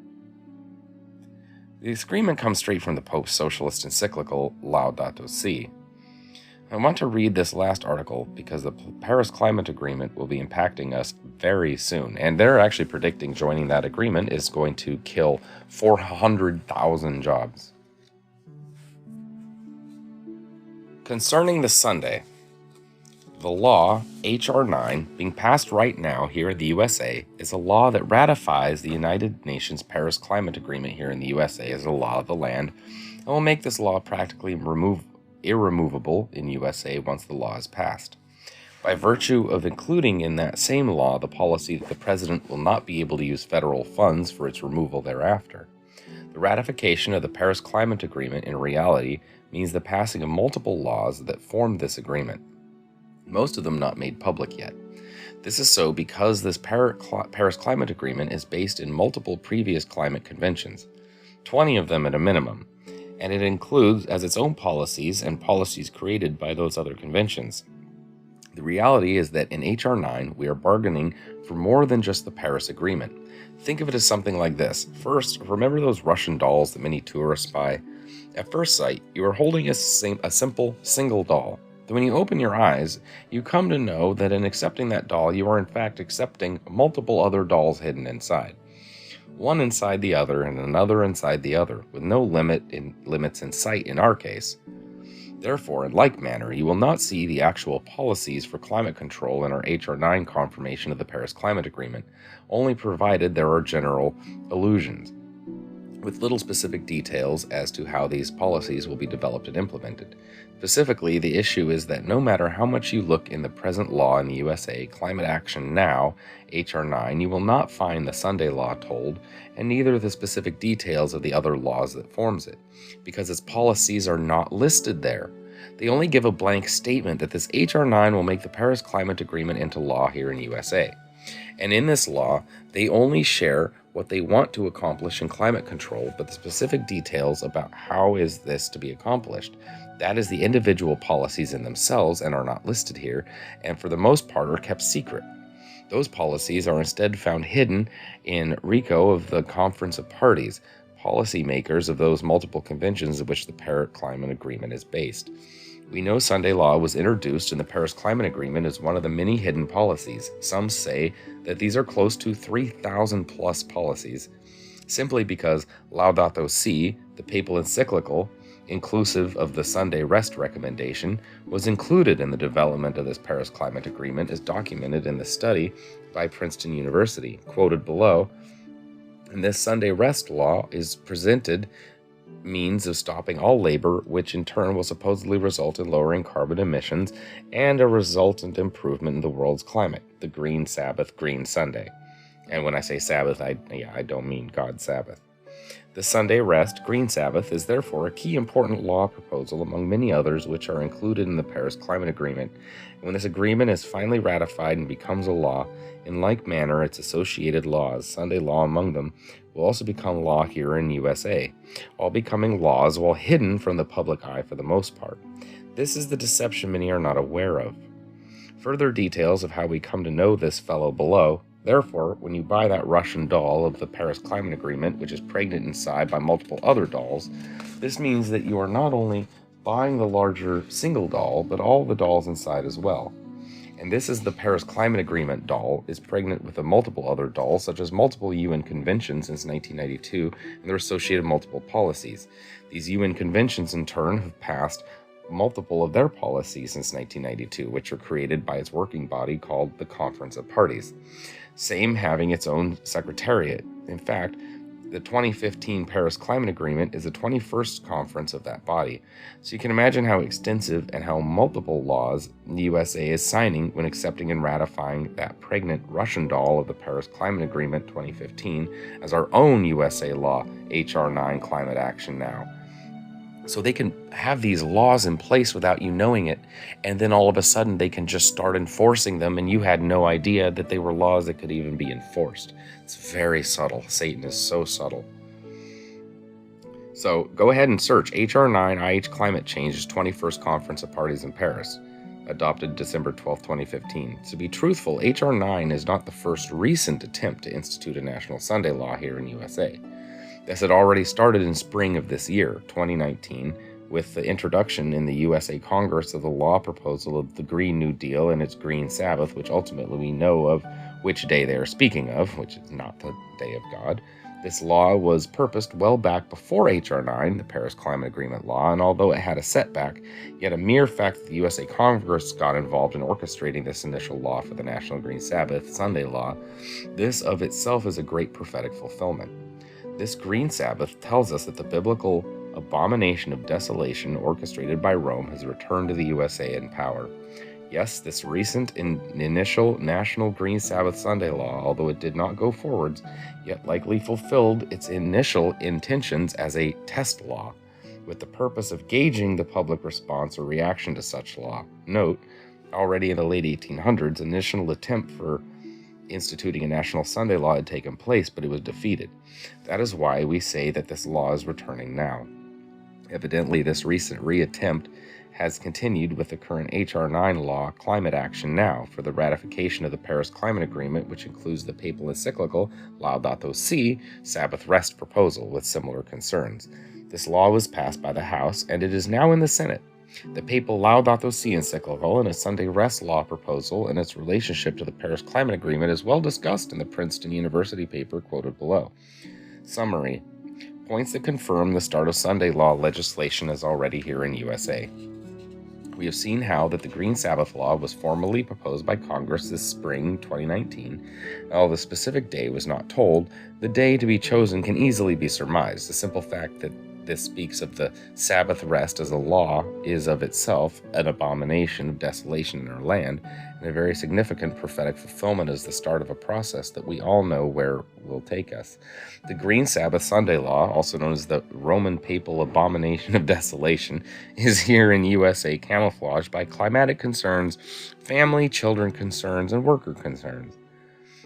The agreement comes straight from the Pope's socialist encyclical Laudato Si. I want to read this last article because the Paris Climate Agreement will be impacting us very soon, and they're actually predicting joining that agreement is going to kill 400,000 jobs. Concerning the Sunday, the law, H.R. 9, being passed right now here in the USA, is a law that ratifies the United Nations Paris Climate Agreement here in the USA as a law of the land, and will make this law practically irremovable in USA once the law is passed. By virtue of including in that same law the policy that the President will not be able to use federal funds for its removal thereafter. The ratification of the Paris Climate Agreement in reality means the passing of multiple laws that formed this agreement, most of them not made public yet. This is so because this Paris Climate Agreement is based in multiple previous climate conventions, 20 of them at a minimum, and it includes as its own policies and policies created by those other conventions. The reality is that in H.R. 9, we are bargaining for more than just the Paris Agreement. Think of it as something like this. First, remember those Russian dolls that many tourists buy? At first sight, you are holding a simple single doll. Then when you open your eyes, you come to know that in accepting that doll, you are in fact accepting multiple other dolls hidden inside. One inside the other and another inside the other, with no limits in sight in our case. Therefore, in like manner, you will not see the actual policies for climate control in our H.R. 9 confirmation of the Paris Climate Agreement, only provided there are general allusions, with little specific details as to how these policies will be developed and implemented. Specifically, the issue is that no matter how much you look in the present law in the USA, Climate Action Now, H.R. 9, you will not find the Sunday law told, and neither the specific details of the other laws that forms it, because its policies are not listed there. They only give a blank statement that this H.R. 9 will make the Paris Climate Agreement into law here in USA. And in this law, they only share what they want to accomplish in climate control, but the specific details about how is this to be accomplished, that is the individual policies in themselves and are not listed here, and for the most part are kept secret. Those policies are instead found hidden in RICO of the Conference of Parties, policymakers of those multiple conventions of which the Paris Climate Agreement is based. We know Sunday law was introduced in the Paris Climate Agreement as one of the many hidden policies. Some say that these are close to 3,000 plus policies, simply because Laudato Si, the papal encyclical, inclusive of the Sunday rest recommendation, was included in the development of this Paris Climate Agreement as documented in the study by Princeton University, quoted below. And this Sunday rest law is presented means of stopping all labor, which in turn will supposedly result in lowering carbon emissions and a resultant improvement in the world's climate, the Green Sabbath, Green Sunday. And when I say Sabbath, I don't mean God's Sabbath. The Sunday rest, Green Sabbath, is therefore a key important law proposal among many others which are included in the Paris Climate Agreement. And when this agreement is finally ratified and becomes a law, in like manner its associated laws, Sunday law among them, will also become law here in USA, all becoming laws while hidden from the public eye for the most part. This is the deception many are not aware of. Further details of how we come to know this fellow below. Therefore, when you buy that Russian doll of the Paris Climate Agreement, which is pregnant inside by multiple other dolls, this means that you are not only buying the larger single doll, but all the dolls inside as well. And this is the Paris Climate Agreement doll is pregnant with multiple other dolls, such as multiple UN conventions since 1992 and their associated multiple policies. These UN conventions, in turn, have passed multiple of their policies since 1992, which are created by its working body called the Conference of Parties. Same having its own secretariat. In fact, The 2015 Paris Climate Agreement is the 21st conference of that body, so you can imagine how extensive and how multiple laws the USA is signing when accepting and ratifying that pregnant Russian doll of the Paris Climate Agreement 2015 as our own USA law, H.R. 9 Climate Action Now. So they can have these laws in place without you knowing it, and then all of a sudden they can just start enforcing them, and you had no idea that they were laws that could even be enforced. It's very subtle. Satan is so subtle. So go ahead and search H.R. 9 IH Climate Change's 21st Conference of Parties in Paris, adopted December 12, 2015. To be truthful, H.R. 9 is not the first recent attempt to institute a national Sunday law here in USA. This had already started in spring of this year, 2019, with the introduction in the USA Congress of the law proposal of the Green New Deal and its Green Sabbath, which ultimately we know of which day they are speaking of, which is not the Day of God. This law was purposed well back before H.R. 9, the Paris Climate Agreement law, and although it had a setback, yet a mere fact that the USA Congress got involved in orchestrating this initial law for the National Green Sabbath Sunday law, this of itself is a great prophetic fulfillment. This Green Sabbath tells us that the biblical abomination of desolation orchestrated by Rome has returned to the USA in power. Yes, this recent initial National Green Sabbath Sunday law, although it did not go forwards, yet likely fulfilled its initial intentions as a test law, with the purpose of gauging the public response or reaction to such law. Note, already in the late 1800s, an initial attempt for instituting a national Sunday law had taken place, but it was defeated. That is why we say that this law is returning now. Evidently, this recent reattempt has continued with the current H.R. 9 law, Climate Action Now, for the ratification of the Paris Climate Agreement, which includes the papal encyclical Laudato Si, Sabbath Rest proposal, with similar concerns. This law was passed by the House, and it is now in the Senate. The papal Laudato Si encyclical and a Sunday Rest law proposal and its relationship to the Paris Climate Agreement is well discussed in the Princeton University paper quoted below. Summary: points that confirm the start of Sunday law legislation is already here in USA. We have seen how that the Green Sabbath law was formally proposed by Congress this spring 2019. Although the specific day was not told, the day to be chosen can easily be surmised. The simple fact that this speaks of the Sabbath rest as a law is of itself an abomination of desolation in our land, and a very significant prophetic fulfillment as the start of a process that we all know where will take us. The Green Sabbath Sunday law, also known as the Roman Papal Abomination of Desolation, is here in USA camouflaged by climatic concerns, family, children concerns, and worker concerns.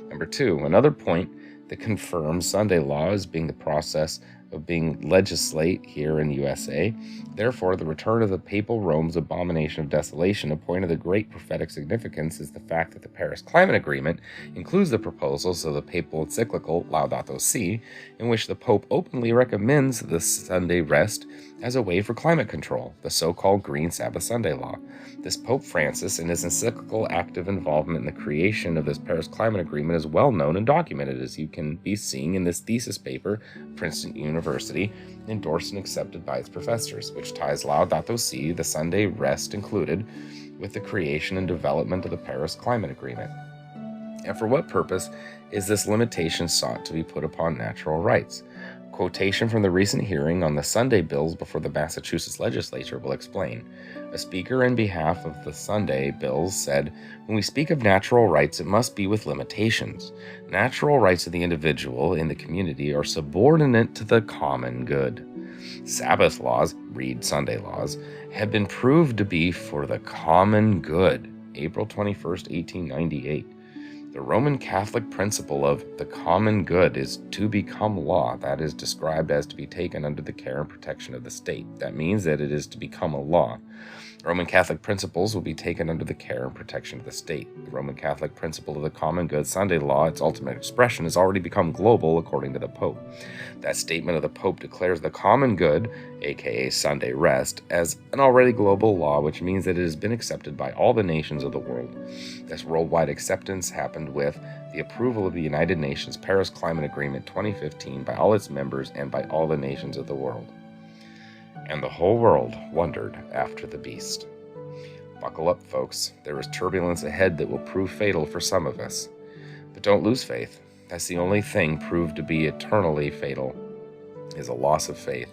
Number 2, another point that confirms Sunday law as being the process of being legislate here in the USA. Therefore, the return of the papal Rome's abomination of desolation, a point of the great prophetic significance, is the fact that the Paris Climate Agreement includes the proposals of the papal encyclical Laudato Si, in which the Pope openly recommends the Sunday rest as a way for climate control, the so-called Green Sabbath Sunday law. This Pope Francis, in his encyclical active involvement in the creation of this Paris Climate Agreement, is well known and documented, as you can be seeing in this thesis paper, Princeton University, endorsed and accepted by its professors, which ties Laudato Si, the Sunday rest included, with the creation and development of the Paris Climate Agreement. And for what purpose is this limitation sought to be put upon natural rights? Quotation from the recent hearing on the Sunday bills before the Massachusetts legislature will explain. A speaker in behalf of the Sunday bills said, "When we speak of natural rights, it must be with limitations. Natural rights of the individual in the community are subordinate to the common good. Sabbath laws, read Sunday laws, have been proved to be for the common good." April 21st, 1898. The Roman Catholic principle of the common good is to become law. That is described as to be taken under the care and protection of the state. That means that it is to become a law. Roman Catholic principles will be taken under the care and protection of the state. The Roman Catholic principle of the common good Sunday law, its ultimate expression, has already become global according to the Pope. That statement of the Pope declares the common good, aka Sunday rest, as an already global law, which means that it has been accepted by all the nations of the world. This worldwide acceptance happened with the approval of the United Nations Paris Climate Agreement 2015 by all its members and by all the nations of the world. And the whole world wondered after the beast. Buckle up, folks. There is turbulence ahead that will prove fatal for some of us. But don't lose faith. That's the only thing proved to be eternally fatal, is a loss of faith.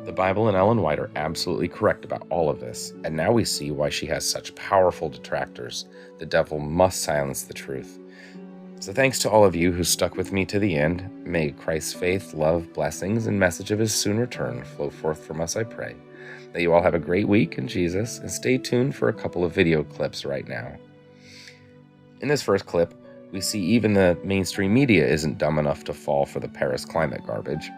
The Bible and Ellen White are absolutely correct about all of this, and now we see why she has such powerful detractors. The devil must silence the truth. So thanks to all of you who stuck with me to the end. May Christ's faith, love, blessings, and message of his soon return flow forth from us, I pray. That you all have a great week in Jesus, and stay tuned for a couple of video clips right now. In this first clip, we see even the mainstream media isn't dumb enough to fall for the Paris climate garbage,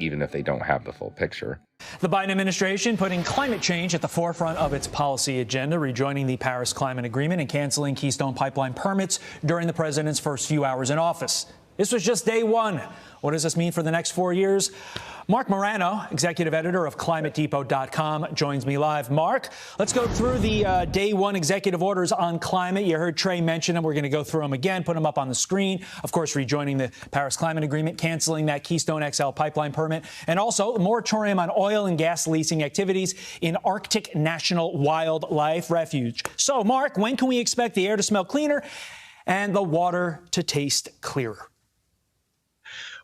even if they don't have the full picture. The Biden administration putting climate change at the forefront of its policy agenda, rejoining the Paris Climate Agreement and canceling Keystone Pipeline permits during the president's first few hours in office. This was just day one. What does this mean for the next 4 years? Mark Morano, executive editor of ClimateDepot.com, joins me live. Mark, let's go through the day one executive orders on climate. You heard Trey mention them. We're going to go through them again, put them up on the screen. Of course, rejoining the Paris Climate Agreement, canceling that Keystone XL pipeline permit, and also a moratorium on oil and gas leasing activities in Arctic National Wildlife Refuge. So, Mark, when can we expect the air to smell cleaner and the water to taste clearer?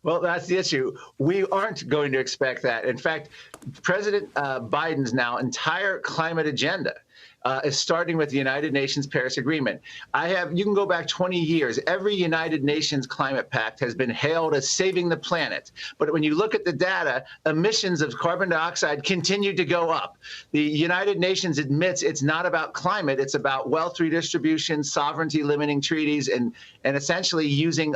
Well, that's the issue. We aren't going to expect that. In fact, President Biden's now entire climate agenda is starting with the United Nations Paris Agreement. You can go back 20 years. Every United Nations climate pact has been hailed as saving the planet. But when you look at the data, emissions of carbon dioxide continue to go up. The United Nations admits it's not about climate. It's about wealth redistribution, sovereignty limiting treaties, and essentially using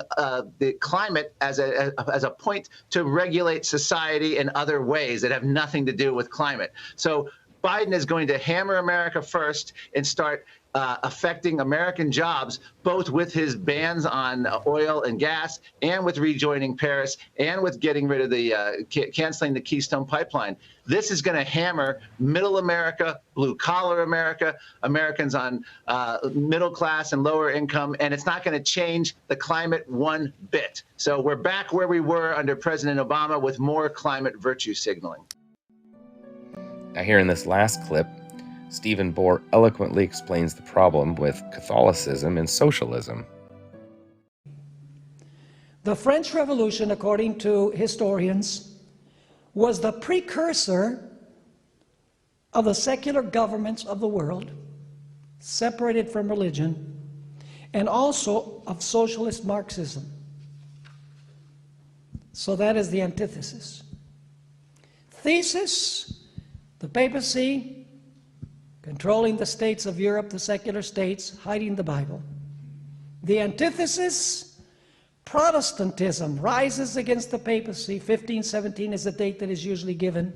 the climate as a point to regulate society in other ways that have nothing to do with climate. So Biden is going to hammer America first and start affecting American jobs, both with his bans on oil and gas and with rejoining Paris and with getting rid of the canceling the Keystone Pipeline. This is going to hammer middle America, blue collar America, Americans on middle class and lower income, and it's not going to change the climate one bit. So we're back where we were under President Obama with more climate virtue signaling. Now here in this last clip, Stephen Bohr eloquently explains the problem with Catholicism and socialism. The French Revolution, according to historians, was the precursor of the secular governments of the world, separated from religion, and also of socialist Marxism. So that is the antithesis. Thesis: the papacy controlling the states of Europe, the secular states, hiding the Bible. The antithesis: Protestantism rises against the papacy. 1517 is the date that is usually given,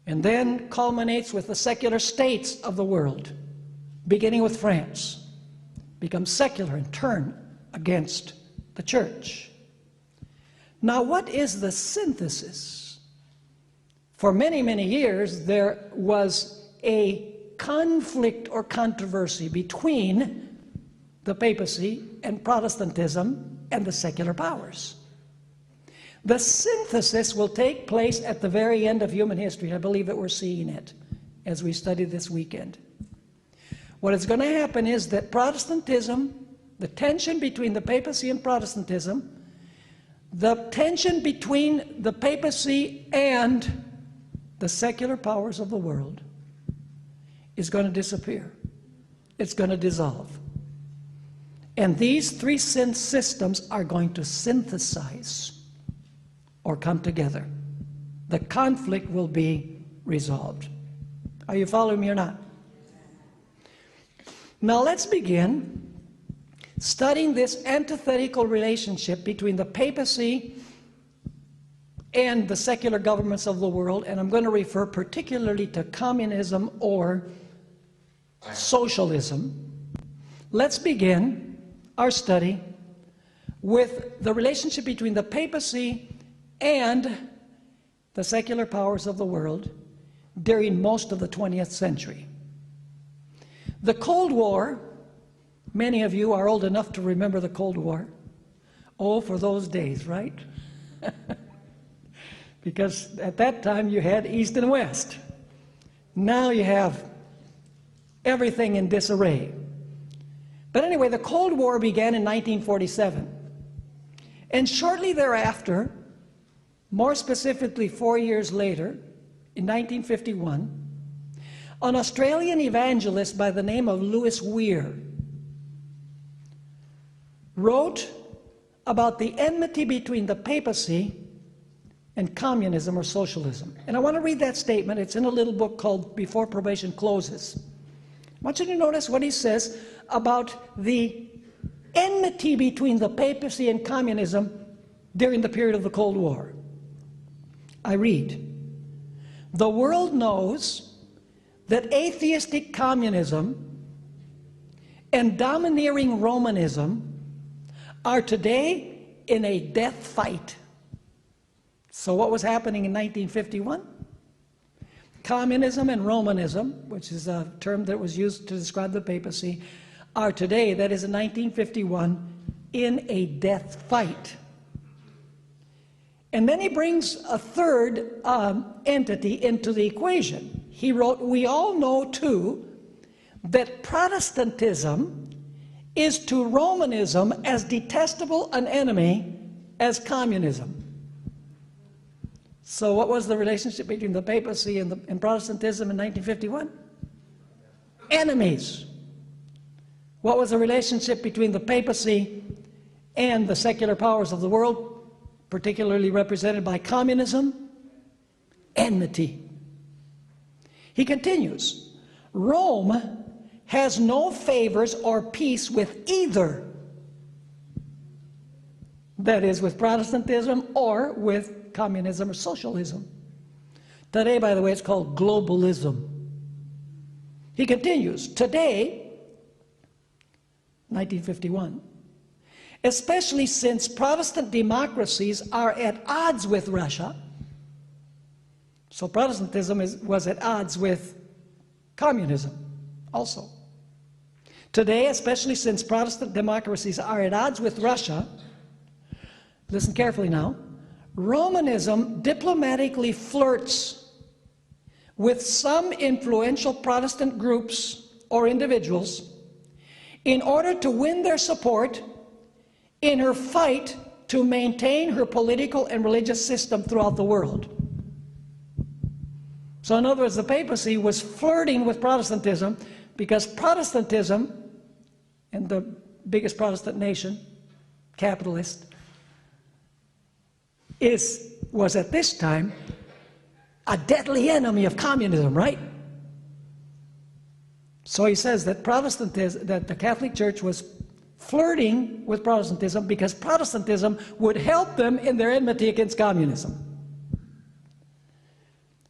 and then culminates with the secular states of the world, beginning with France, become secular and turn against the church. Now, what is the synthesis? For many, many years, there was a conflict or controversy between the papacy and Protestantism and the secular powers. The synthesis will take place at the very end of human history. I believe that we're seeing it as we study this weekend. What is going to happen is that Protestantism, the tension between the papacy and Protestantism, the tension between the papacy and the secular powers of the world is going to disappear. It's going to dissolve. And these three systems are going to synthesize or come together. The conflict will be resolved. Are you following me or not? Now let's begin studying this antithetical relationship between the papacy and the secular governments of the world, and I'm going to refer particularly to communism or socialism. Let's begin our study with the relationship between the papacy and the secular powers of the world during most of the 20th century. The Cold War, many of you are old enough to remember the Cold War. Oh, for those days, right? Because at that time you had East and West. Now you have everything in disarray. But anyway, the Cold War began in 1947. And shortly thereafter, more specifically 4 years later, in 1951, an Australian evangelist by the name of Lewis Weir wrote about the enmity between the papacy and communism or socialism. And I want to read that statement. It's in a little book called Before Probation Closes. I want you to notice what he says about the enmity between the papacy and communism during the period of the Cold War. I read, "The world knows that atheistic communism and domineering Romanism are today in a death fight." So what was happening in 1951? Communism and Romanism, which is a term that was used to describe the papacy, are today, that is in 1951, in a death fight. And then he brings a third entity into the equation. He wrote, "We all know too that Protestantism is to Romanism as detestable an enemy as communism." So what was the relationship between the papacy and Protestantism in 1951? Enemies. What was the relationship between the papacy and the secular powers of the world, particularly represented by communism? Enmity. He continues, "Rome has no favors or peace with either." That is, with Protestantism or with communism or socialism. Today, by the way, it's called globalism. He continues, "Today, 1951, especially since Protestant democracies are at odds with Russia." So Protestantism was at odds with communism also. "Today, especially since Protestant democracies are at odds with Russia," listen carefully now, "Romanism diplomatically flirts with some influential Protestant groups or individuals in order to win their support in her fight to maintain her political and religious system throughout the world." So in other words, the papacy was flirting with Protestantism because Protestantism, and the biggest Protestant nation, capitalist, was at this time a deadly enemy of communism, right? So he says that that the Catholic Church was flirting with Protestantism because Protestantism would help them in their enmity against communism.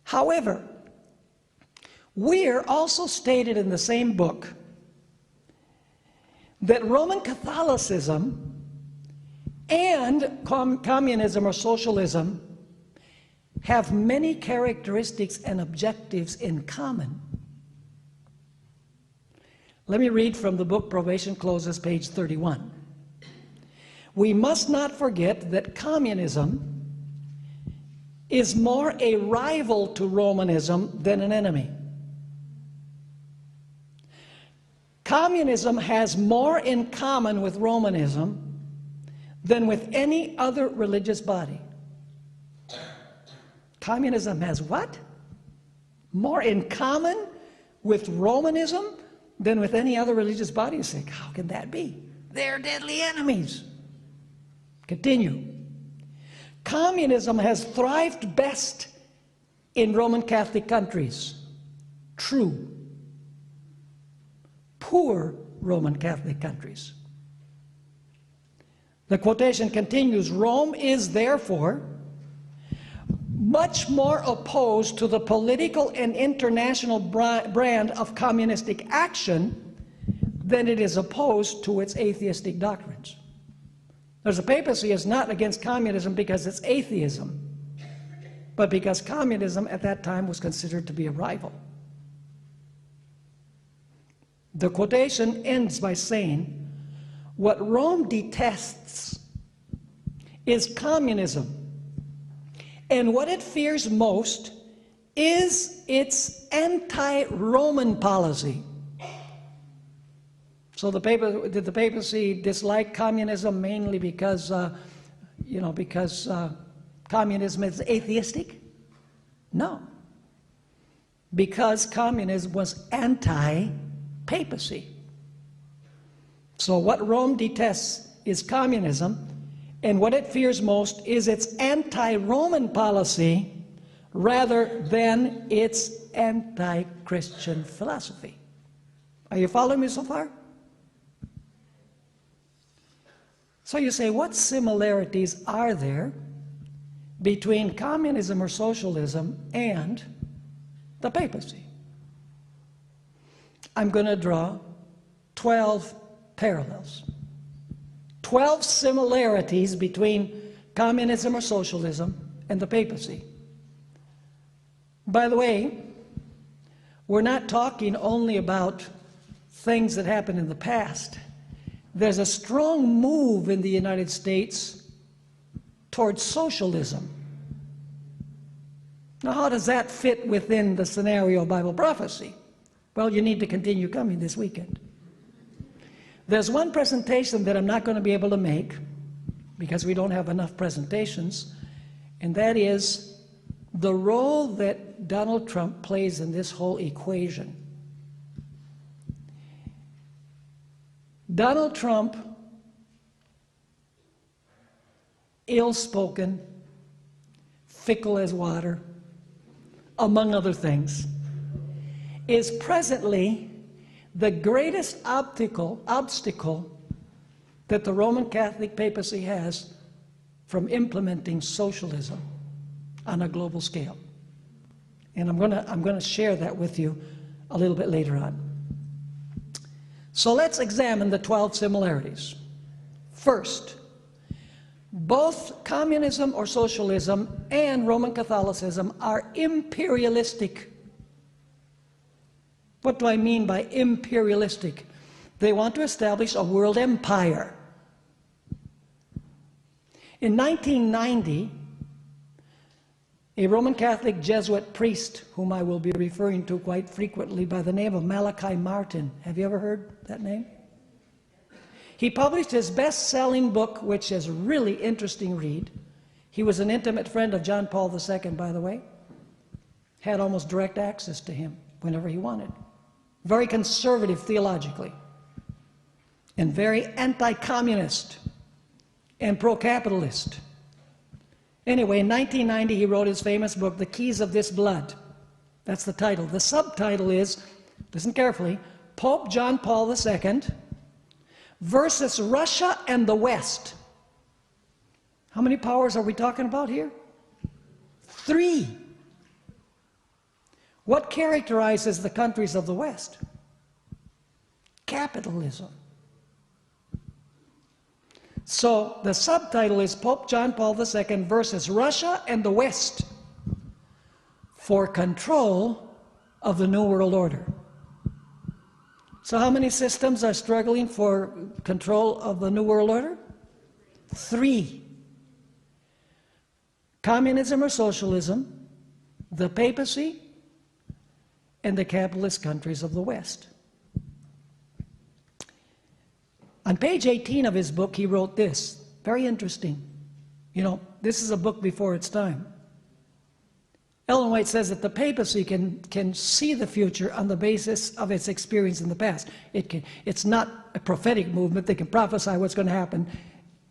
However, Weir also stated in the same book that Roman Catholicism and communism or socialism have many characteristics and objectives in common. Let me read from the book Probation Closes, page 31. "We must not forget that communism is more a rival to Romanism than an enemy. Communism has more in common with Romanism than with any other religious body." Communism has what? More in common with Romanism than with any other religious body? You say, how can that be? They're deadly enemies. Continue. "Communism has thrived best in Roman Catholic countries. True. Poor Roman Catholic countries." The quotation continues, "Rome is therefore much more opposed to the political and international brand of communistic action than it is opposed to its atheistic doctrines." There's the papacy is not against communism because it's atheism, but because communism at that time was considered to be a rival. The quotation ends by saying, "What Rome detests is communism, and what it fears most is its anti-Roman policy." So did the papacy dislike communism mainly because because communism is atheistic? No. Because communism was anti-papacy. So what Rome detests is communism, and what it fears most is its anti-Roman policy rather than its anti-Christian philosophy. Are you following me so far? So you say, what similarities are there between communism or socialism and the papacy? I'm going to draw 12 parallels. 12 similarities between communism or socialism and the papacy. By the way, we're not talking only about things that happened in the past. There's a strong move in the United States towards socialism. Now, how does that fit within the scenario of Bible prophecy? Well, you need to continue coming this weekend. There's one presentation that I'm not going to be able to make because we don't have enough presentations, and that is the role that Donald Trump plays in this whole equation. Donald Trump, ill-spoken, fickle as water, among other things, is presently the greatest obstacle that the Roman Catholic papacy has from implementing socialism on a global scale. And I'm going to share that with you a little bit later on. So let's examine the 12 similarities. First, both communism or socialism and Roman Catholicism are imperialistic. What do I mean by imperialistic? They want to establish a world empire. In 1990, a Roman Catholic Jesuit priest, whom I will be referring to quite frequently by the name of Malachi Martin. Have you ever heard that name? He published his best-selling book, which is a really interesting read. He was an intimate friend of John Paul II, by the way. Had almost direct access to him whenever he wanted. Very conservative theologically, and very anti-communist and pro-capitalist. Anyway, in 1990, he wrote his famous book, The Keys of This Blood. That's the title. The subtitle is, listen carefully, Pope John Paul II versus Russia and the West. How many powers are we talking about here? 3. What characterizes the countries of the West? Capitalism. So the subtitle is Pope John Paul II versus Russia and the West for control of the New World Order. So how many systems are struggling for control of the New World Order? 3. Communism or socialism, the papacy, and the capitalist countries of the West. On page 18 of his book, he wrote this, very interesting. You know, this is a book before its time. Ellen White says that the papacy can see the future on the basis of its experience in the past. It's not a prophetic movement. They can prophesy what's going to happen,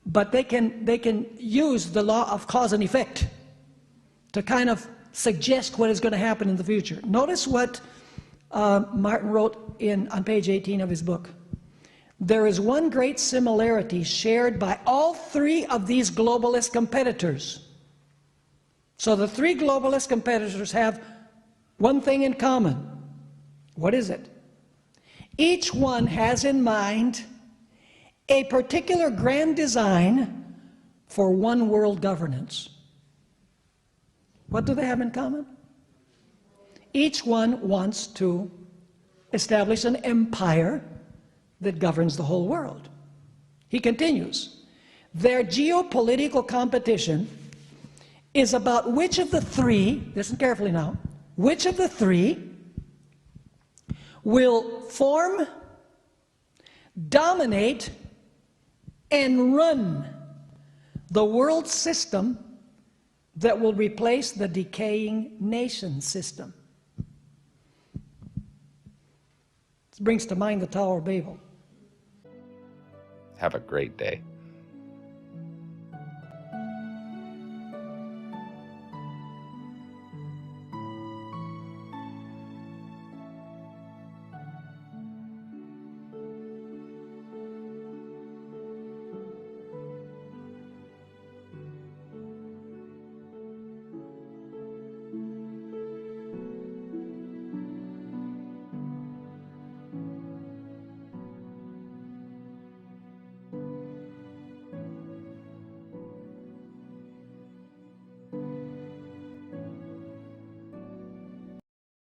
but they can use the law of cause and effect to kind of suggest what is going to happen in the future. Notice what Martin wrote on page 18 of his book. There is one great similarity shared by all 3 of these globalist competitors. So the 3 globalist competitors have one thing in common. What is it? Each one has in mind a particular grand design for one world governance. What do they have in common? Each one wants to establish an empire that governs the whole world. He continues, their geopolitical competition is about which of the 3, listen carefully now, which of the 3 will form, dominate, and run the world system that will replace the decaying nation system. This brings to mind the Tower of Babel. Have a great day.